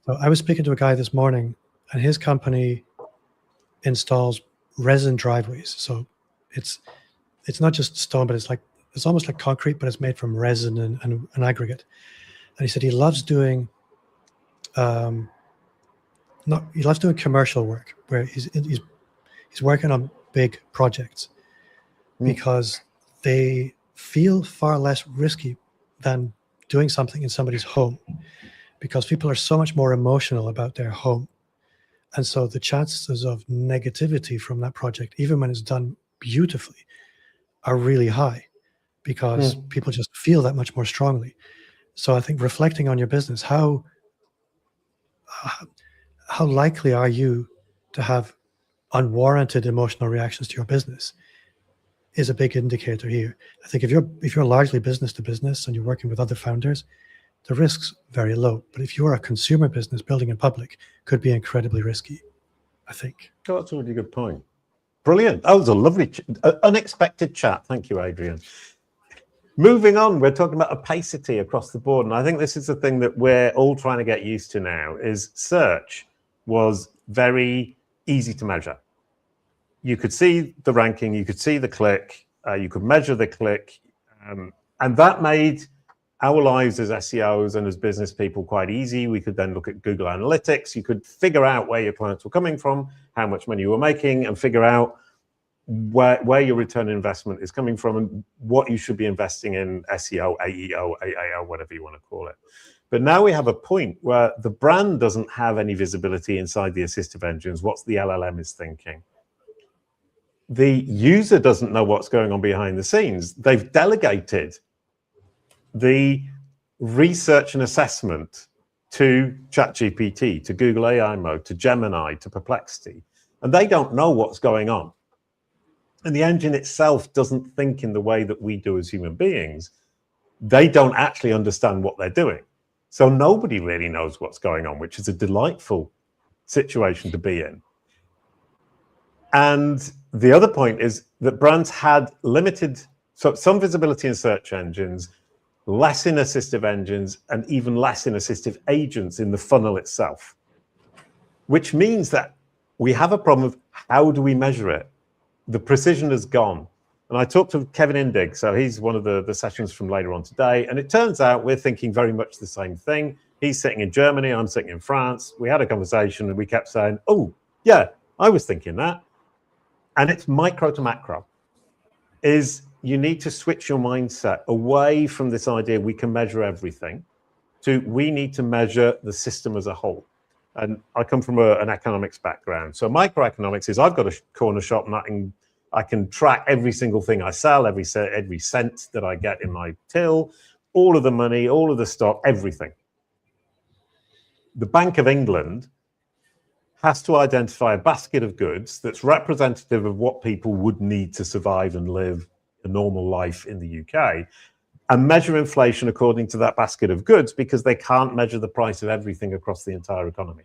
So I was speaking to a guy this morning, and his company installs resin driveways. So it's not just stone, but it's almost like concrete, but it's made from resin and an aggregate. And he said he loves doing commercial work where he's working on big projects because they feel far less risky than doing something in somebody's home, because people are so much more emotional about their home. And so the chances of negativity from that project, even when it's done beautifully, are really high, because people just feel that much more strongly. So I think reflecting on your business, how likely are you to have unwarranted emotional reactions to your business is a big indicator here. I think if you're largely business to business and you're working with other founders, the risk's very low. But if you're a consumer business building in public, could be incredibly risky, I think.
Oh, that's a really good point. Brilliant. That was a lovely, unexpected chat. Thank you, Adrian. Moving on, we're talking about opacity across the board. And I think this is the thing that we're all trying to get used to now, is search was very easy to measure. You could see the ranking, you could see the click, you could measure the click. And that made our lives as SEOs and as business people quite easy. We could then look at Google Analytics. You could figure out where your clients were coming from, how much money you were making, and figure out where your return on investment is coming from and what you should be investing in SEO, AEO, AAO, whatever you want to call it. But now we have a point where the brand doesn't have any visibility inside the assistive engines. What's the LLM is thinking? The user doesn't know what's going on behind the scenes. They've delegated the research and assessment to ChatGPT, to Google AI Mode, to Gemini, to Perplexity, and they don't know what's going on. And the engine itself doesn't think in the way that we do as human beings. They don't actually understand what they're doing. So nobody really knows what's going on, which is a delightful situation to be in. And the other point is that brands had limited, so some visibility in search engines, less in assistive engines, and even less in assistive agents in the funnel itself, which means that we have a problem of how do we measure it? The precision has gone. And I talked to Kevin Indig, so he's one of the sessions from later on today, and it turns out we're thinking very much the same thing. He's sitting in Germany, I'm sitting in France. We had a conversation and we kept saying, oh, yeah, I was thinking that. And it's micro to macro. Is you need to switch your mindset away from this idea we can measure everything to we need to measure the system as a whole. And I come from an economics background. So microeconomics is I've got a corner shop and I can track every single thing I sell, every cent that I get in my till, all of the money, all of the stock, everything. The Bank of England has to identify a basket of goods that's representative of what people would need to survive and live a normal life in the UK, and measure inflation according to that basket of goods, because they can't measure the price of everything across the entire economy.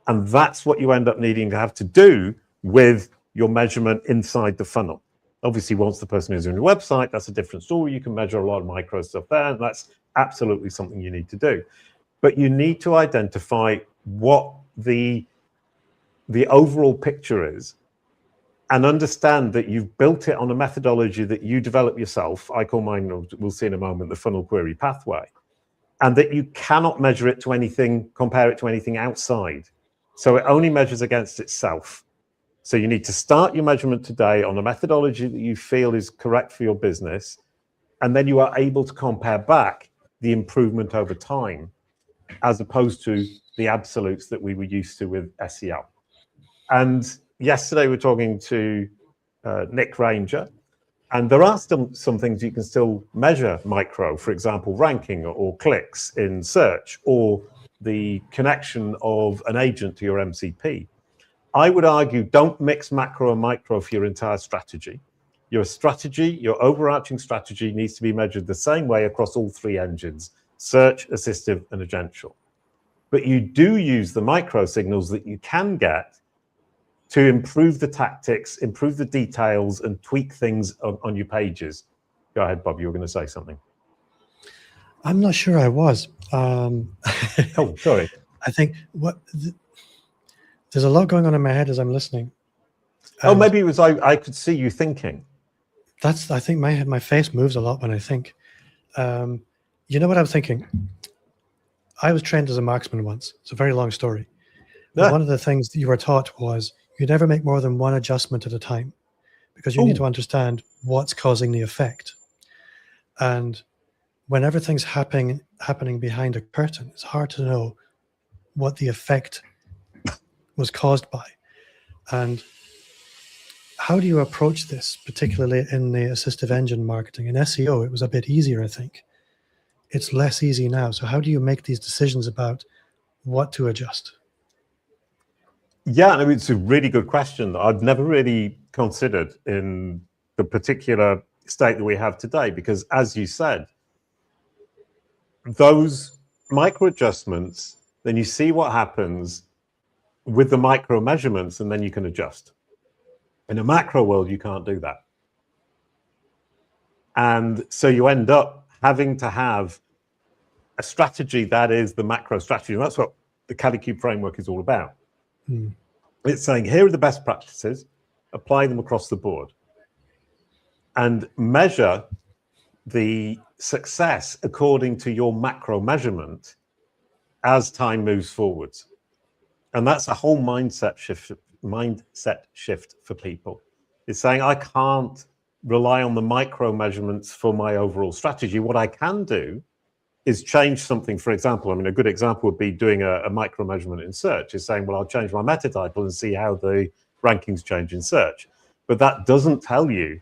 And that's what you end up needing to have to do with your measurement inside the funnel. Obviously, once the person is on your website, that's a different story. You can measure a lot of micro stuff there, and that's absolutely something you need to do. But you need to identify what the overall picture is, and understand that you've built it on a methodology that you develop yourself. I call mine, we'll see in a moment, the funnel query pathway, and that you cannot measure it to anything, compare it to anything outside. So it only measures against itself. So you need to start your measurement today on a methodology that you feel is correct for your business, and then you are able to compare back the improvement over time, as opposed to the absolutes that we were used to with SEO. And yesterday, we were talking to Nick Ranger, and there are still some things you can still measure micro, for example, ranking or clicks in search, or the connection of an agent to your MCP. I would argue don't mix macro and micro for your entire strategy. Your strategy, your overarching strategy, needs to be measured the same way across all three engines: search, assistive, and agential. But you do use the micro signals that you can get to improve the tactics, improve the details, and tweak things on your pages. Go ahead, Bob, you were going to say something.
I'm not sure I was.
Oh, sorry.
I think there's a lot going on in my head as I'm listening.
Oh, maybe it was I could see you thinking.
I think my face moves a lot when I think. You know what I was thinking? I was trained as a marksman once. It's a very long story. But one of the things that you were taught was you never make more than one adjustment at a time, because you need to understand what's causing the effect. And when everything's happening behind a curtain, it's hard to know what the effect was caused by. And how do you approach this, particularly in the assistive engine marketing? In SEO, it was a bit easier, I think. It's less easy now. So how do you make these decisions about what to adjust?
Yeah, I mean, it's a really good question that I've never really considered in the particular state that we have today, because as you said, those micro adjustments, then you see what happens with the micro measurements, and then you can adjust. In a macro world, you can't do that. And so you end up having to have a strategy that is the macro strategy. And that's what the Kalicube framework is all about. It's saying, here are the best practices, apply them across the board, and measure the success according to your macro measurement as time moves forwards. And that's a whole mindset shift for people. It's saying, I can't rely on the micro measurements for my overall strategy. What I can do is change something. For example, I mean, a good example would be doing a micro measurement in search. Is saying, well, I'll change my meta title and see how the rankings change in search. But that doesn't tell you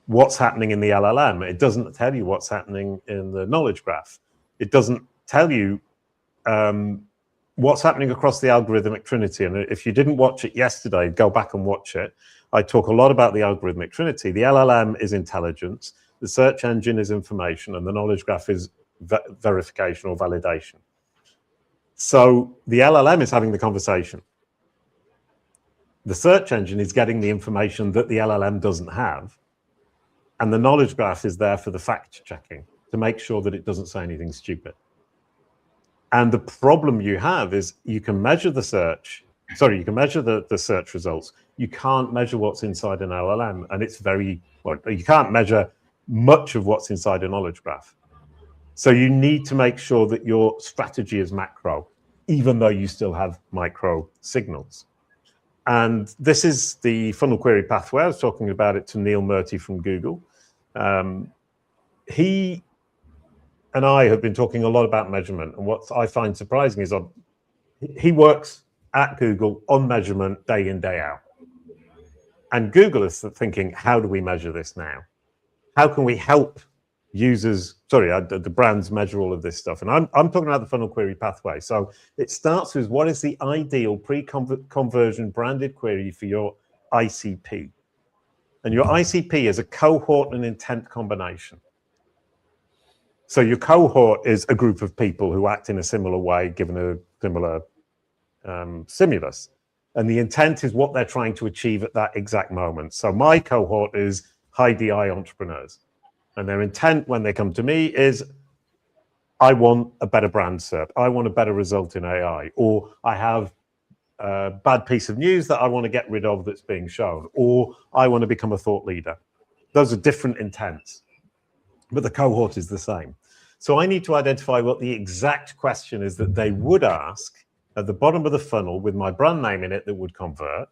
what's happening in the LLM. It doesn't tell you what's happening in the knowledge graph. It doesn't tell you what's happening across the algorithmic trinity. And if you didn't watch it yesterday, go back and watch it. I talk a lot about the algorithmic trinity. The LLM is intelligence, the search engine is information, and the knowledge graph is verification or validation. So the LLM is having the conversation. The search engine is getting the information that the LLM doesn't have. And the knowledge graph is there for the fact checking to make sure that it doesn't say anything stupid. And the problem you have is you can measure the search, you can measure the search results. You can't measure what's inside an LLM. And it's you can't measure much of what's inside a knowledge graph. So you need to make sure that your strategy is macro, even though you still have micro signals. And this is the funnel query pathway. I was talking about it to Neil Murty from Google. He and I have been talking a lot about measurement. And what I find surprising is he works at Google on measurement day in, day out. And Google is thinking, how do we measure this now? How can we help users, the brands measure all of this stuff? And I'm talking about the funnel query pathway. So it starts with, what is the ideal pre-conversion branded query for your ICP? And your ICP is a cohort and intent combination. So your cohort is a group of people who act in a similar way, given a similar stimulus. And the intent is what they're trying to achieve at that exact moment. So my cohort is high DI entrepreneurs. And their intent when they come to me is, I want a better brand SERP. I want a better result in AI. Or I have a bad piece of news that I want to get rid of that's being shown. Or I want to become a thought leader. Those are different intents, but the cohort is the same. So I need to identify what the exact question is that they would ask at the bottom of the funnel with my brand name in it that would convert.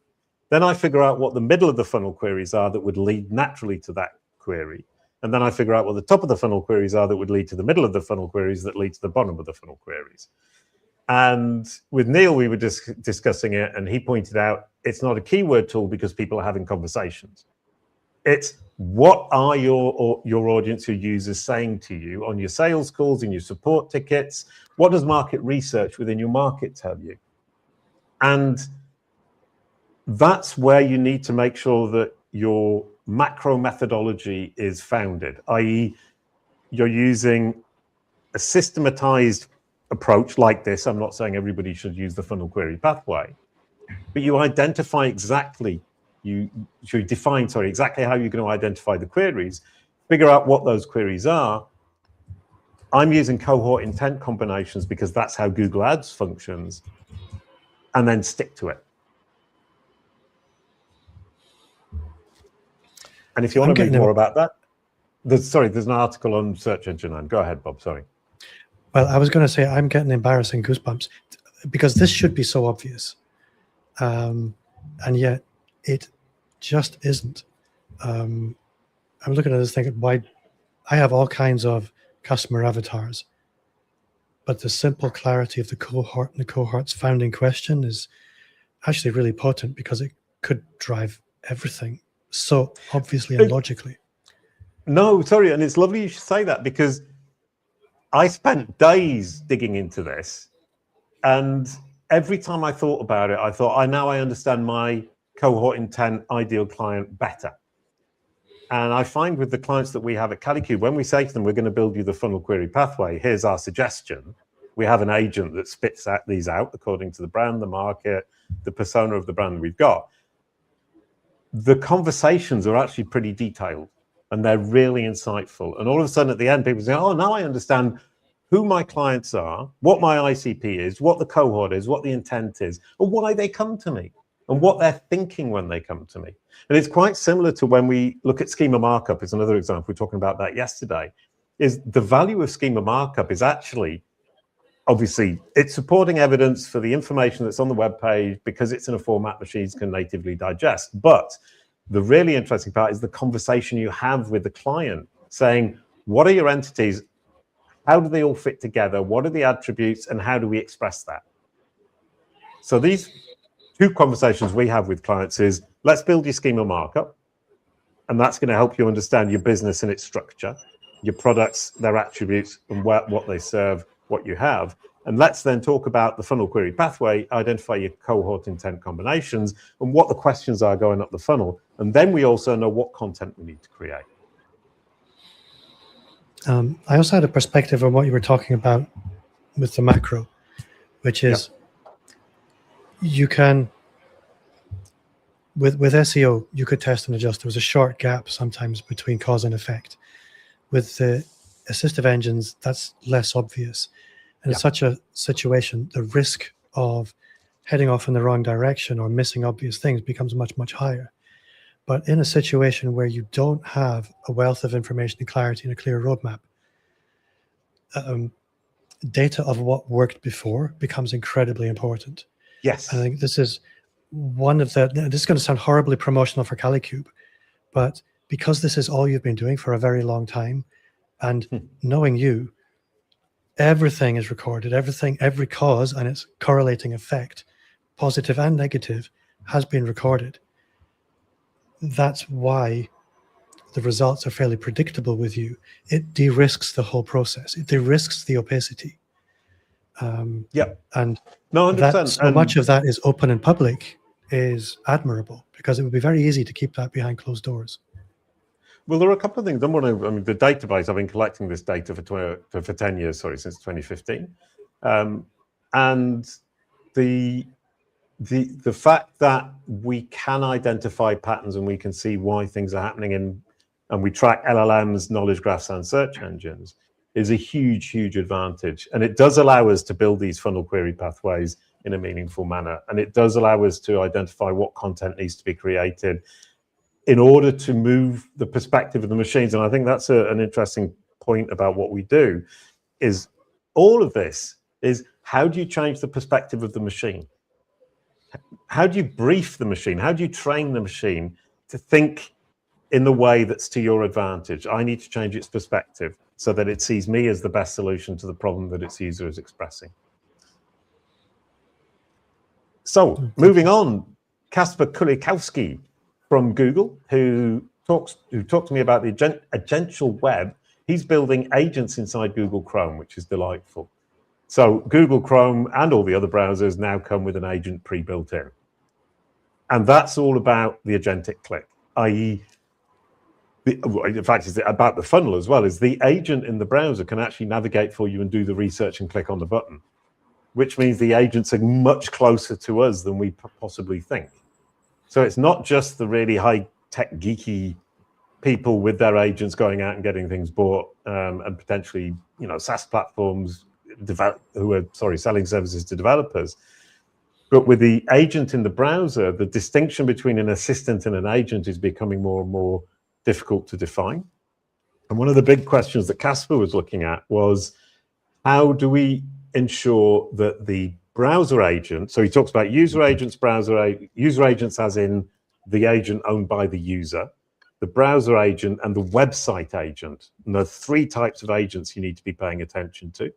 Then I figure out what the middle of the funnel queries are that would lead naturally to that query. And then I figure out what the top of the funnel queries are that would lead to the middle of the funnel queries that lead to the bottom of the funnel queries. And with Neil, we were discussing it, and he pointed out it's not a keyword tool because people are having conversations. It's what are your audience, your users, saying to you on your sales calls, in your support tickets? What does market research within your market tell you? And that's where you need to make sure that your macro methodology is founded, i.e. you're using a systematized approach like this. I'm not saying everybody should use the funnel query pathway, but you identify exactly, you define exactly how you're going to identify the queries, figure out what those queries are. I'm using cohort intent combinations because that's how Google Ads functions, and then stick to it. And if you want to read more about that, there's an article on Search Engine Land. Go ahead, Bob, sorry.
Well, I was going to say, I'm getting embarrassing goosebumps because this should be so obvious. And yet it just isn't. I'm looking at this thinking, why? I have all kinds of customer avatars. But the simple clarity of the cohort and the cohort's founding question is actually really potent, because it could drive everything so obviously and logically.
No, sorry, and it's lovely you should say that, because I spent days digging into this, and every time I thought about it, I thought, now I understand my cohort intent ideal client better. And I find with the clients that we have at Kalicube, when we say to them, we're going to build you the funnel query pathway, here's our suggestion. We have an agent that spits these out according to the brand, the market, the persona of the brand we've got. The conversations are actually pretty detailed, and they're really insightful. And all of a sudden at the end, people say, oh, now I understand who my clients are, what my ICP is, what the cohort is, what the intent is, and why they come to me, and what they're thinking when they come to me. And it's quite similar to when we look at schema markup, is another example. We were talking about that yesterday. Is the value of schema markup is actually, obviously, it's supporting evidence for the information that's on the web page, because it's in a format machines can natively digest. But the really interesting part is the conversation you have with the client, saying, what are your entities? How do they all fit together? What are the attributes, and how do we express that? So these two conversations we have with clients is, let's build your schema markup, and that's going to help you understand your business and its structure, your products, their attributes, and what they serve, what you have. And let's then talk about the funnel query pathway, identify your cohort intent combinations, and what the questions are going up the funnel. And then we also know what content we need to create.
I also had a perspective on what you were talking about with the macro, which is you can, with SEO, you could test and adjust. There was a short gap sometimes between cause and effect. With the assistive engines, that's less obvious. And in such a situation, the risk of heading off in the wrong direction or missing obvious things becomes much, much higher. But in a situation where you don't have a wealth of information and clarity and a clear roadmap, data of what worked before becomes incredibly important.
Yes.
I think this is one of the, this is going to sound horribly promotional for Kalicube, but because this is all you've been doing for a very long time, and knowing you, everything is recorded, every cause and its correlating effect, positive and negative, has been recorded. That's why the results are fairly predictable with you. It de-risks the whole process. It de-risks the opacity. And
no,
that so much of that is open and public is admirable, because it would be very easy to keep that behind closed doors.
Well, there are a couple of things. Number one, I mean, the database, I've been collecting this data for 10 years, since 2015. And the fact that we can identify patterns and we can see why things are happening, and we track LLMs, knowledge graphs, and search engines is a huge, huge advantage. And it does allow us to build these funnel query pathways in a meaningful manner. And it does allow us to identify what content needs to be created in order to move the perspective of the machines. And I think that's an interesting point about what we do, is all of this is, how do you change the perspective of the machine? How do you brief the machine? How do you train the machine to think in the way that's to your advantage? I need to change its perspective so that it sees me as the best solution to the problem that its user is expressing. So moving on, Kasper Kulikowski from Google, who talked to me about the agential web. He's building agents inside Google Chrome, which is delightful. So Google Chrome and all the other browsers now come with an agent pre-built in. And that's all about the agentic click, i.e., in fact, it's about the funnel as well, is the agent in the browser can actually navigate for you and do the research and click on the button, which means the agents are much closer to us than we possibly think. So it's not just the really high-tech, geeky people with their agents going out and getting things bought, and potentially, SaaS platforms who are selling services to developers. But with the agent in the browser, the distinction between an assistant and an agent is becoming more and more difficult to define. And one of the big questions that Kasper was looking at was, how do we ensure that the browser agent, so he talks about user agents, user agents as in the agent owned by the user, the browser agent, and the website agent. And there are 3 types of agents you need to be paying attention to.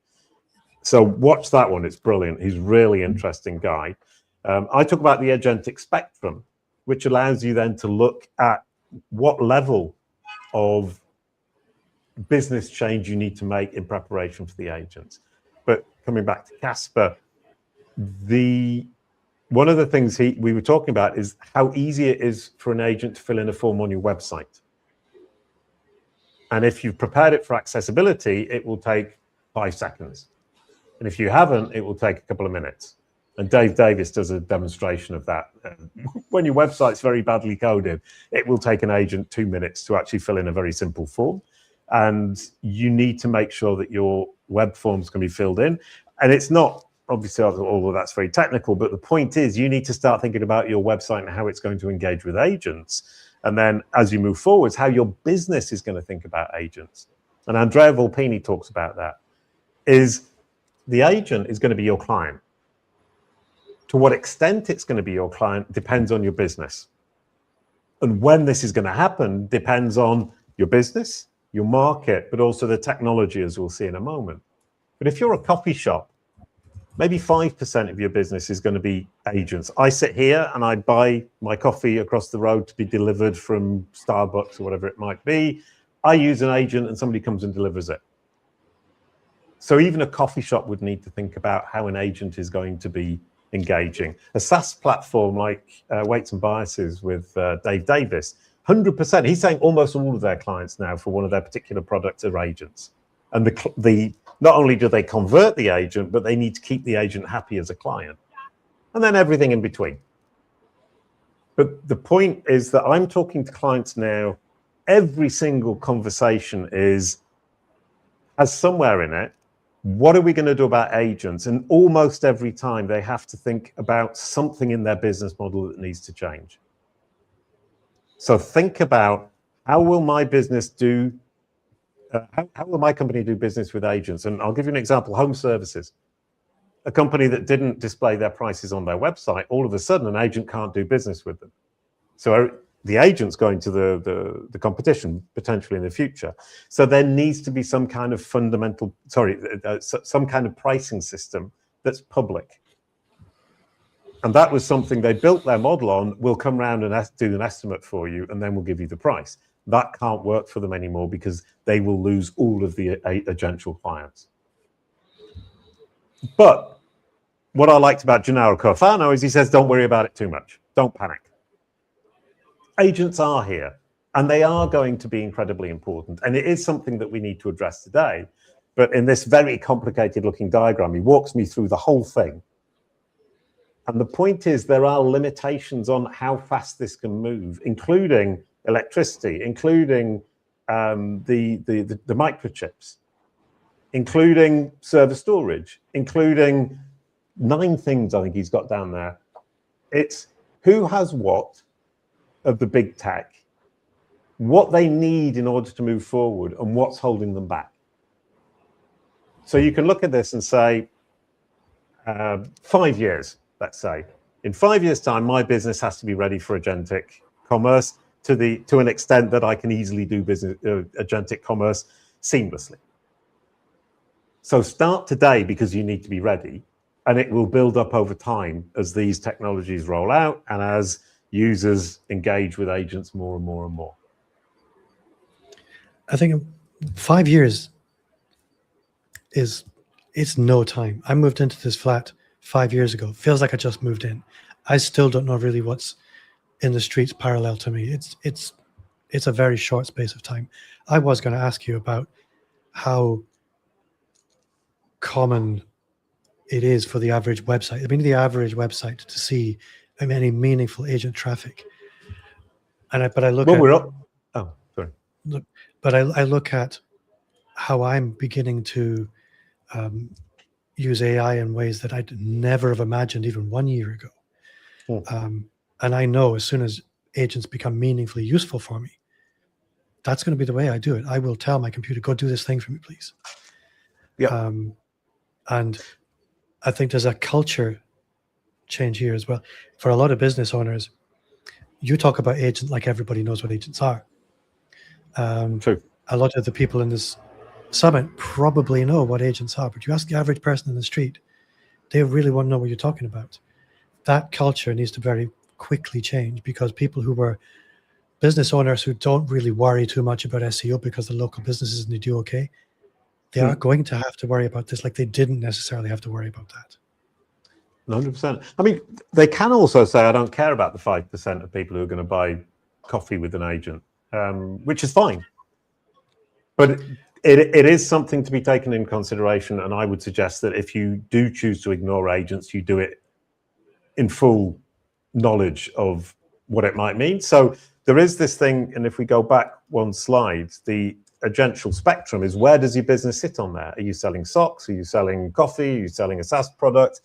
So watch that one. It's brilliant. He's a really interesting guy. I talk about the agentic spectrum, which allows you then to look at what level of business change you need to make in preparation for the agents. But coming back to Casper, one of the things we were talking about is how easy it is for an agent to fill in a form on your website. And if you've prepared it for accessibility, it will take 5 seconds. And if you haven't, it will take a couple of minutes. And Dave Davis does a demonstration of that. When your website's very badly coded, it will take an agent 2 minutes to actually fill in a very simple form. And you need to make sure that your web forms can be filled in. And it's not, obviously, all of that's very technical, but the point is you need to start thinking about your website and how it's going to engage with agents. And then as you move forwards, how your business is going to think about agents. And Andrea Volpini talks about that, is the agent is going to be your client. To what extent it's going to be your client depends on your business. And when this is going to happen depends on your business, your market, but also the technology, as we'll see in a moment. But if you're a coffee shop, maybe 5% of your business is going to be agents. I sit here and I buy my coffee across the road to be delivered from Starbucks or whatever it might be. I use an agent and somebody comes and delivers it. So even a coffee shop would need to think about how an agent is going to be engaging. A SaaS platform like Weights and Biases with Dave Davis, 100%. He's saying almost all of their clients now for one of their particular products are agents. And not only do they convert the agent, but they need to keep the agent happy as a client. And then everything in between. But the point is that I'm talking to clients now, every single conversation has somewhere in it, what are we going to do about agents? And almost every time they have to think about something in their business model that needs to change. So think about, how will my business how will my company do business with agents? And I'll give you an example, home services. A company that didn't display their prices on their website, all of a sudden an agent can't do business with them. So the agent's going to the competition potentially in the future. So there needs to be some kind of some kind of pricing system that's public. And that was something they built their model on. We'll come around and do an estimate for you, and then we'll give you the price. That can't work for them anymore because they will lose all of the agential clients. But what I liked about Gennaro Cofano is he says, don't worry about it too much. Don't panic. Agents are here, and they are going to be incredibly important. And it is something that we need to address today. But in this very complicated looking diagram, he walks me through the whole thing. And the point is there are limitations on how fast this can move, including electricity, including the microchips, including server storage, including 9 things I think he's got down there. It's who has what of the big tech, what they need in order to move forward, and what's holding them back. So you can look at this and say, 5 years, let's say. In 5 years' time, my business has to be ready for agentic commerce to an extent that I can easily do business agentic commerce seamlessly. So start today because you need to be ready, and it will build up over time as these technologies roll out and as users engage with agents more and more and more.
I think 5 years it's no time. I moved into this flat 5 years ago. Feels like I just moved in. I still don't know really what's in the streets parallel to me. It's a very short space of time. I was going to ask you about how common it is for the average website. I mean, the average website to see any meaningful agent traffic. But I look at.
Oh, sorry.
But I look at how I'm beginning to use AI in ways that I'd never have imagined even 1 year ago. And I know as soon as agents become meaningfully useful for me, that's going to be the way I do it. I will tell my computer, go do this thing for me, please.
Yeah.
And I think there's a culture change here as well. For a lot of business owners, you talk about agents like everybody knows what agents are.
True.
A lot of the people in this summit probably know what agents are, but you ask the average person in the street, they really want to know what you're talking about. That culture needs to very quickly change, because people who were business owners who don't really worry too much about SEO because the local businesses and they do okay, they are going to have to worry about this like they didn't necessarily have to worry about that.
100%. I mean, they can also say, I don't care about the 5% of people who are going to buy coffee with an agent, which is fine. But it is something to be taken in consideration. And I would suggest that if you do choose to ignore agents, you do it in full knowledge of what it might mean. So there is this thing, and if we go back one slide, the agential spectrum is, where does your business sit on there? Are you selling socks? Are you selling coffee? Are you selling a SaaS product?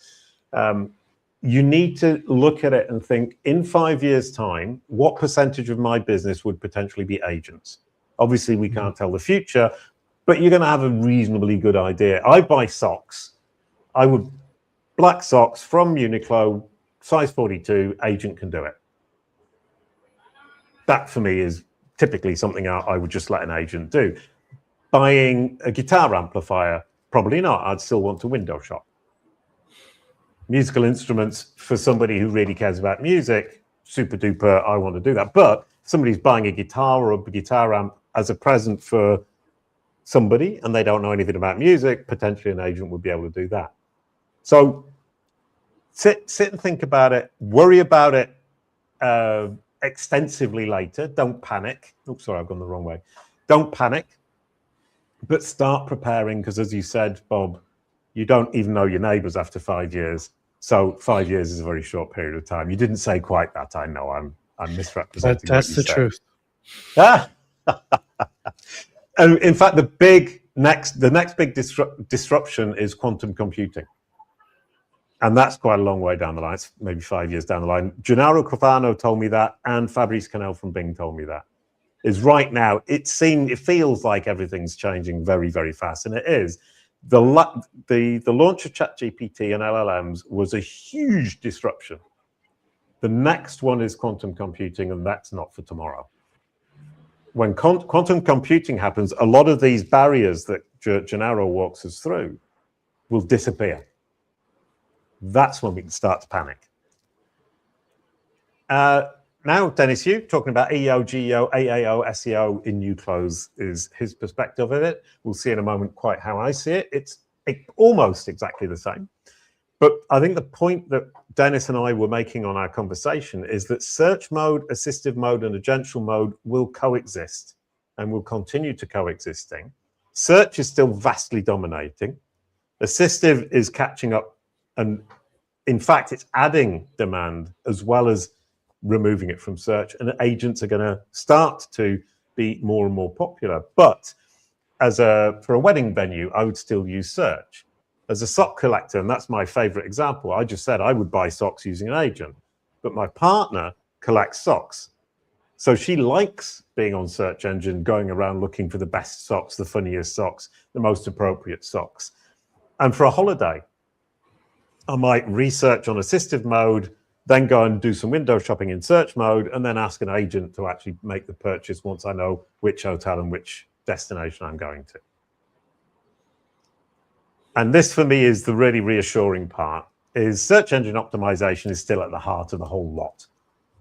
You need to look at it and think, in 5 years' time, what percentage of my business would potentially be agents? Obviously, we can't tell the future, but you're going to have a reasonably good idea. I buy socks. I would black socks from Uniqlo, size 42, agent can do it. That for me is typically something I would just let an agent do. Buying a guitar amplifier, probably not. I'd still want to window shop. Musical instruments, for somebody who really cares about music, super duper, I want to do that. But if somebody's buying a guitar or a guitar amp as a present for somebody and they don't know anything about music, potentially an agent would be able to do that. So sit and think about it, worry about it extensively later. Don't panic. Oh, sorry, I've gone the wrong way. Don't panic, but start preparing, because as you said, Bob, you don't even know your neighbors after 5 years. So 5 years is a very short period of time. You didn't say quite that. I know I'm misrepresenting.
That's the truth.
Ah! And in fact, the next big disruption is quantum computing. And that's quite a long way down the line. It's maybe 5 years down the line. Gennaro Cofano told me that, and Fabrice Cannell from Bing told me that. Is right now, it feels like everything's changing very, very fast, and it is. The launch of ChatGPT and LLMs was a huge disruption. The next one is quantum computing, and that's not for tomorrow. When quantum computing happens, a lot of these barriers that Gennaro walks us through will disappear. That's when we can start to panic. Now, Dennis Yu, talking about EO, GEO, AAO, SEO in new clothes is his perspective of it. We'll see in a moment quite how I see it. It's almost exactly the same. But I think the point that Dennis and I were making on our conversation is that search mode, assistive mode, and agential mode will coexist and will continue to coexisting. Search is still vastly dominating. Assistive is catching up, and in fact, it's adding demand as well as removing it from search, and agents are going to start to be more and more popular. But for a wedding venue, I would still use search. As a sock collector, and that's my favorite example, I just said I would buy socks using an agent, but my partner collects socks. So she likes being on search engine, going around looking for the best socks, the funniest socks, the most appropriate socks. And for a holiday, I might research on assistive mode, then go and do some window shopping in search mode, and then ask an agent to actually make the purchase once I know which hotel and which destination I'm going to. And this, for me, is the really reassuring part, is search engine optimization is still at the heart of the whole lot.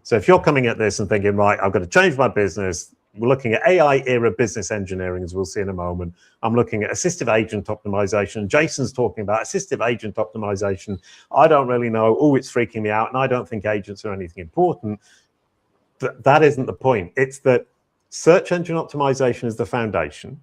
So if you're coming at this and thinking, right, I've got to change my business, we're looking at AI-era business engineering, as we'll see in a moment. I'm looking at assistive agent optimization. Jason's talking about assistive agent optimization. I don't really know. Oh, it's freaking me out, and I don't think agents are anything important. But that isn't the point. It's that search engine optimization is the foundation.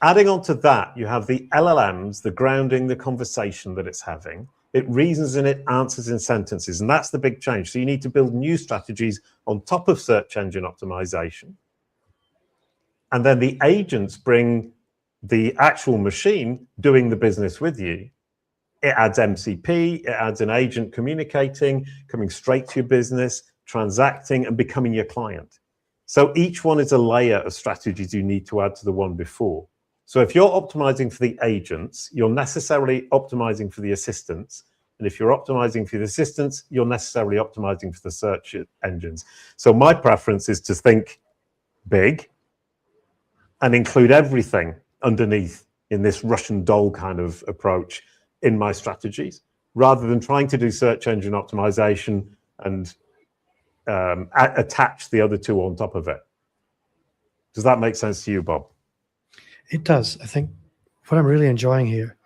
Adding on to that, you have the LLMs, the grounding, the conversation that it's having. It reasons and it answers in sentences, and that's the big change. So you need to build new strategies on top of search engine optimization. And then the agents bring the actual machine doing the business with you. It adds MCP, it adds an agent communicating, coming straight to your business, transacting, and becoming your client. So each one is a layer of strategies you need to add to the one before. So if you're optimizing for the agents, you're necessarily optimizing for the assistants. And if you're optimizing for the assistants, you're necessarily optimizing for the search engines. So my preference is to think big, and include everything underneath in this Russian doll kind of approach in my strategies, rather than trying to do search engine optimization and attach the other two on top of it. Does that make sense to you, Bob?
It does. I think what I'm really enjoying here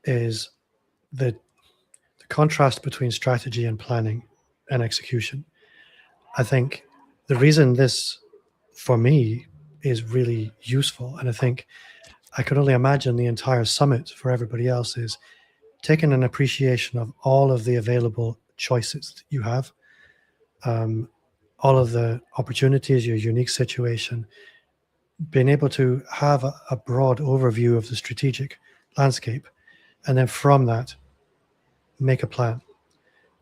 is the contrast between strategy and planning and execution. I think the reason this, for me, is really useful, and I think I could only imagine the entire summit for everybody else, is taking an appreciation of all of the available choices that you have, all of the opportunities, your unique situation, being able to have a broad overview of the strategic landscape, and then from that, make a plan.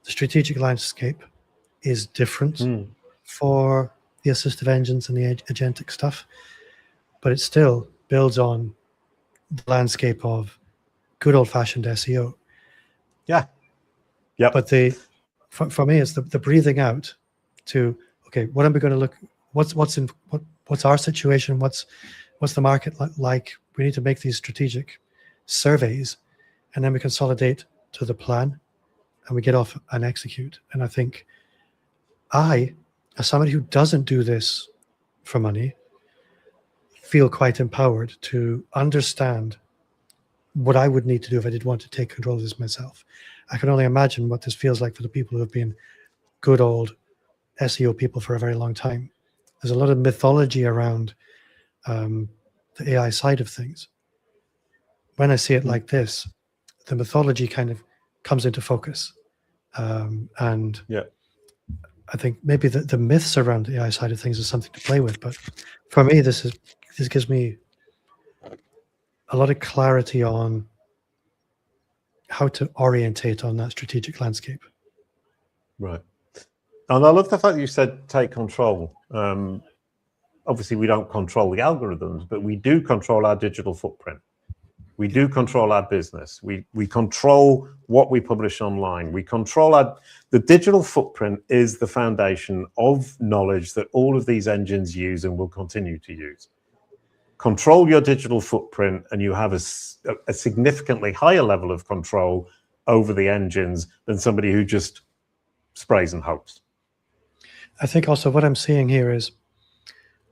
The strategic landscape is different for the assistive engines and the agentic stuff, but it still builds on the landscape of good old-fashioned SEO.
Yeah. Yeah.
But for me, it's the breathing out to, okay, what am I going to look? What's our situation? What's the market like? We need to make these strategic surveys, and then we consolidate to the plan, and we get off and execute. And I think as somebody who doesn't do this for money, feel quite empowered to understand what I would need to do if I did want to take control of this myself. I can only imagine what this feels like for the people who have been good old SEO people for a very long time. There's a lot of mythology around the AI side of things. When I see it like this, the mythology kind of comes into focus. And
yeah,
I think maybe the myths around the AI side of things is something to play with. But for me, this gives me a lot of clarity on how to orientate on that strategic landscape.
Right. And I love the fact that you said take control. Obviously, we don't control the algorithms, but we do control our digital footprint. We do control our business. We control what we publish online. We control the digital footprint is the foundation of knowledge that all of these engines use and will continue to use. Control your digital footprint, and you have a significantly higher level of control over the engines than somebody who just sprays and hopes.
I think also what I'm seeing here is,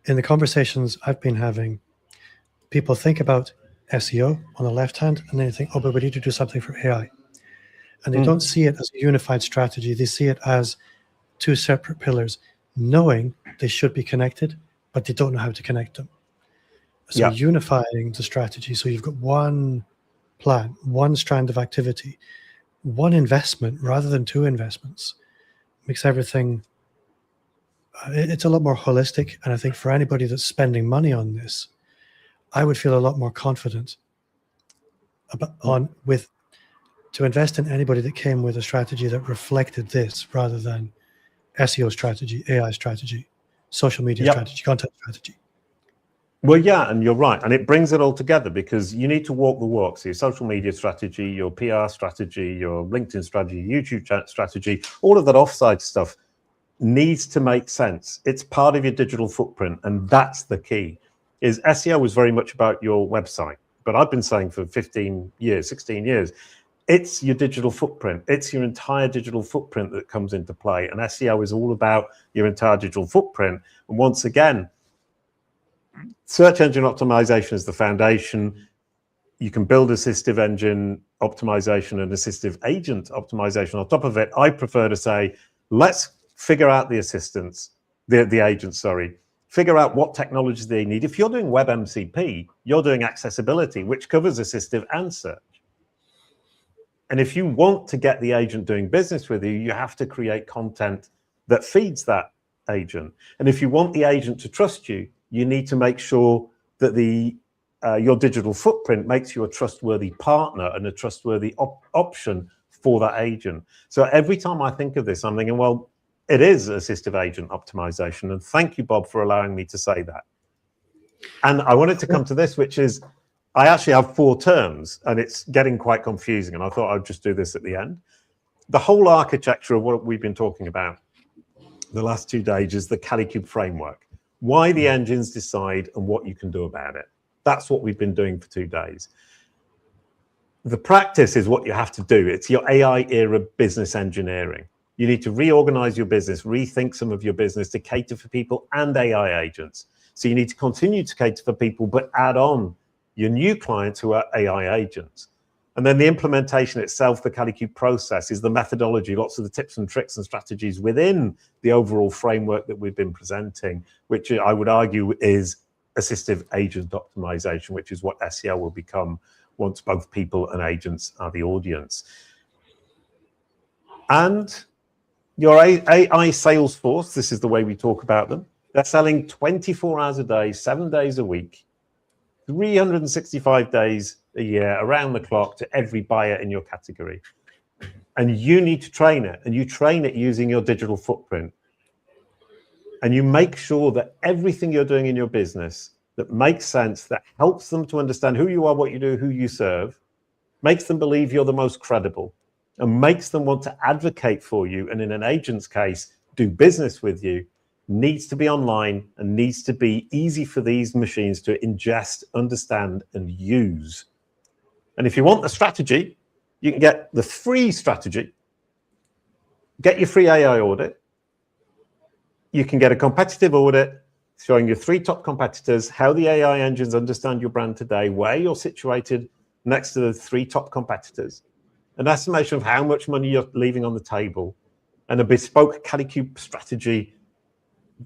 in the conversations I've been having, people think about SEO on the left hand, and then you think, oh, but we need to do something for AI. And they don't see it as a unified strategy. They see it as two separate pillars, knowing they should be connected, but they don't know how to connect them. So unifying the strategy, so you've got one plan, one strand of activity, one investment rather than two investments, makes everything, it's a lot more holistic. And I think for anybody that's spending money on this, I would feel a lot more confident to invest in anybody that came with a strategy that reflected this, rather than SEO strategy, AI strategy, social media strategy, content strategy.
Well, yeah, and you're right. And it brings it all together, because you need to walk the walk. So your social media strategy, your PR strategy, your LinkedIn strategy, YouTube strategy, all of that offsite stuff needs to make sense. It's part of your digital footprint. And that's the key. Is SEO is very much about your website. But I've been saying for 15 years, 16 years, it's your digital footprint. It's your entire digital footprint that comes into play. And SEO is all about your entire digital footprint. And once again, search engine optimization is the foundation. You can build assistive engine optimization and assistive agent optimization on top of it. I prefer to say, let's figure out the assistants, the agents, sorry. Figure out what technologies they need. If you're doing web MCP, you're doing accessibility, which covers assistive and search. And if you want to get the agent doing business with you, you have to create content that feeds that agent. And if you want the agent to trust you, you need to make sure that your digital footprint makes you a trustworthy partner and a trustworthy option for that agent. So every time I think of this, I'm thinking, well, it is assistive agent optimization. And thank you, Bob, for allowing me to say that. And I wanted to come to this, which is, I actually have 4 terms, and it's getting quite confusing. And I thought I'd just do this at the end. The whole architecture of what we've been talking about the last 2 days is the Kalicube framework. why the engines decide and what you can do about it. That's what we've been doing for 2 days. The practice is what you have to do. It's your AI era business engineering. You need to reorganize your business, rethink some of your business to cater for people and AI agents. So you need to continue to cater for people, but add on your new clients who are AI agents. And then the implementation itself, the Kalicube process, is the methodology, lots of the tips and tricks and strategies within the overall framework that we've been presenting, which I would argue is assistive agent optimization, which is what SEO will become once both people and agents are the audience. And your AI sales force, this is the way we talk about them. They're selling 24 hours a day, 7 days a week, 365 days a year, around the clock, to every buyer in your category. And you need to train it, and you train it using your digital footprint. And you make sure that everything you're doing in your business that makes sense, that helps them to understand who you are, what you do, who you serve, makes them believe you're the most credible, and makes them want to advocate for you, and in an agent's case, do business with you, needs to be online and needs to be easy for these machines to ingest, understand, and use. And if you want the strategy, you can get the free strategy, get your free AI audit. You can get a competitive audit showing your 3 top competitors, how the AI engines understand your brand today, where you're situated next to the 3 top competitors, an estimation of how much money you're leaving on the table, and a bespoke Kalicube strategy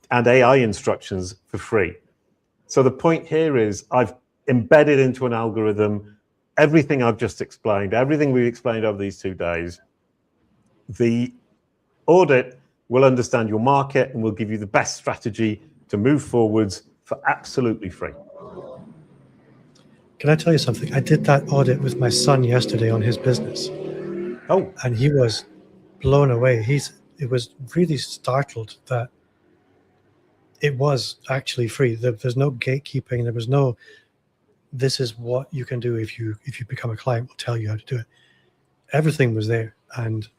and AI instructions for free. So the point here is I've embedded into an algorithm everything I've just explained, everything we've explained over these 2 days. The audit will understand your market and will give you the best strategy to move forwards for absolutely free.
Can I tell you something? I did that audit with my son yesterday on his business.
Oh,
and he was blown away. It was really startled that it was actually free. There's no gatekeeping. There was no, this is what you can do if you become a client. We'll tell you how to do it. Everything was there, and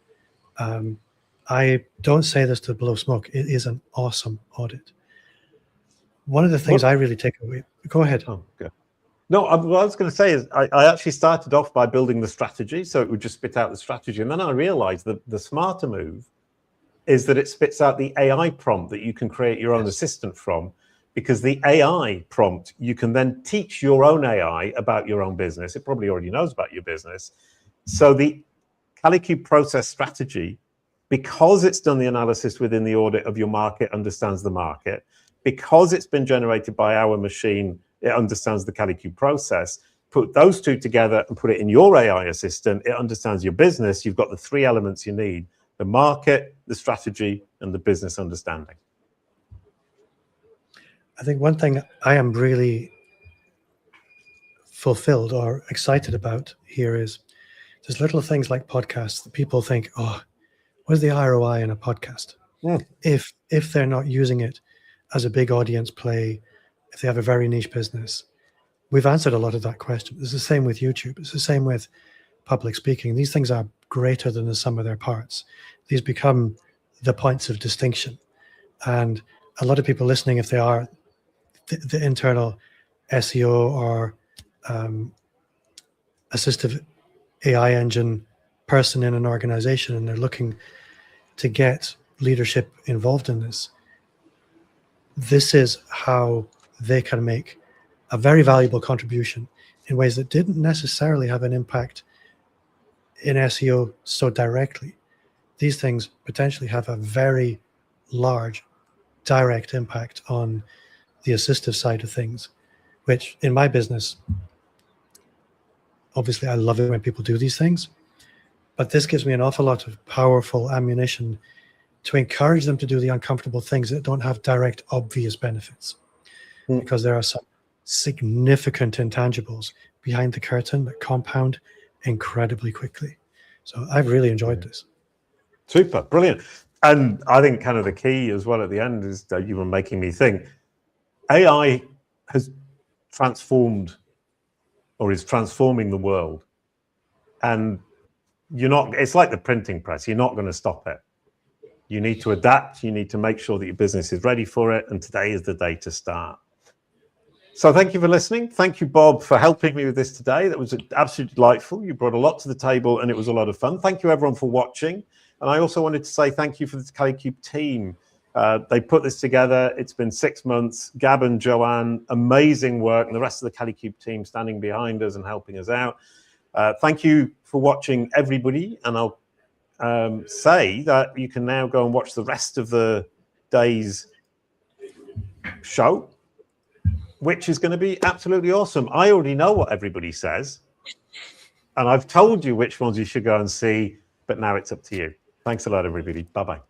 I don't say this to blow smoke. It is an awesome audit. One of the things I really take away. Go ahead.
Oh, okay. No, what I was going to say is I actually started off by building the strategy, so it would just spit out the strategy, and then I realized that the smarter move is that it spits out the AI prompt that you can create your own assistant from, because the AI prompt, you can then teach your own AI about your own business. It probably already knows about your business. So the Kalicube process strategy, because it's done the analysis within the audit of your market, understands the market, because it's been generated by our machine, it understands the Kalicube process. Put those 2 together and put it in your AI assistant, it understands your business. You've got the 3 elements you need: the market, the strategy, and the business understanding.
I think one thing I am really fulfilled or excited about here is there's little things like podcasts that people think, oh, where's the ROI in a podcast? If they're not using it as a big audience play, if they have a very niche business. We've answered a lot of that question. It's the same with YouTube. It's the same with public speaking. These things are greater than the sum of their parts. These become the points of distinction. And a lot of people listening, if they are the internal SEO or assistive AI engine person in an organization, and they're looking to get leadership involved in this, this is how they can make a very valuable contribution in ways that didn't necessarily have an impact in SEO so directly. These things potentially have a very large direct impact on the assistive side of things, which in my business, obviously I love it when people do these things, but this gives me an awful lot of powerful ammunition to encourage them to do the uncomfortable things that don't have direct, obvious benefits, because there are some significant intangibles behind the curtain that compound incredibly quickly. So I've really enjoyed this.
Super, brilliant. And I think kind of the key as well at the end is that you were making me think AI has transformed or is transforming the world. And it's like the printing press. You're not going to stop it. You need to adapt. You need to make sure that your business is ready for it. And today is the day to start. So thank you for listening. Thank you, Bob, for helping me with this today. That was absolutely delightful. You brought a lot to the table and it was a lot of fun. Thank you, everyone, for watching. And I also wanted to say thank you for the Kalicube team. They put this together. It's been 6 months. Gab and Joanne, amazing work. And the rest of the Kalicube team standing behind us and helping us out. Thank you for watching, everybody. And I'll say that you can now go and watch the rest of the day's show, which is going to be absolutely awesome. I already know what everybody says, and I've told you which ones you should go and see, but now it's up to you. Thanks a lot, everybody. Bye-bye.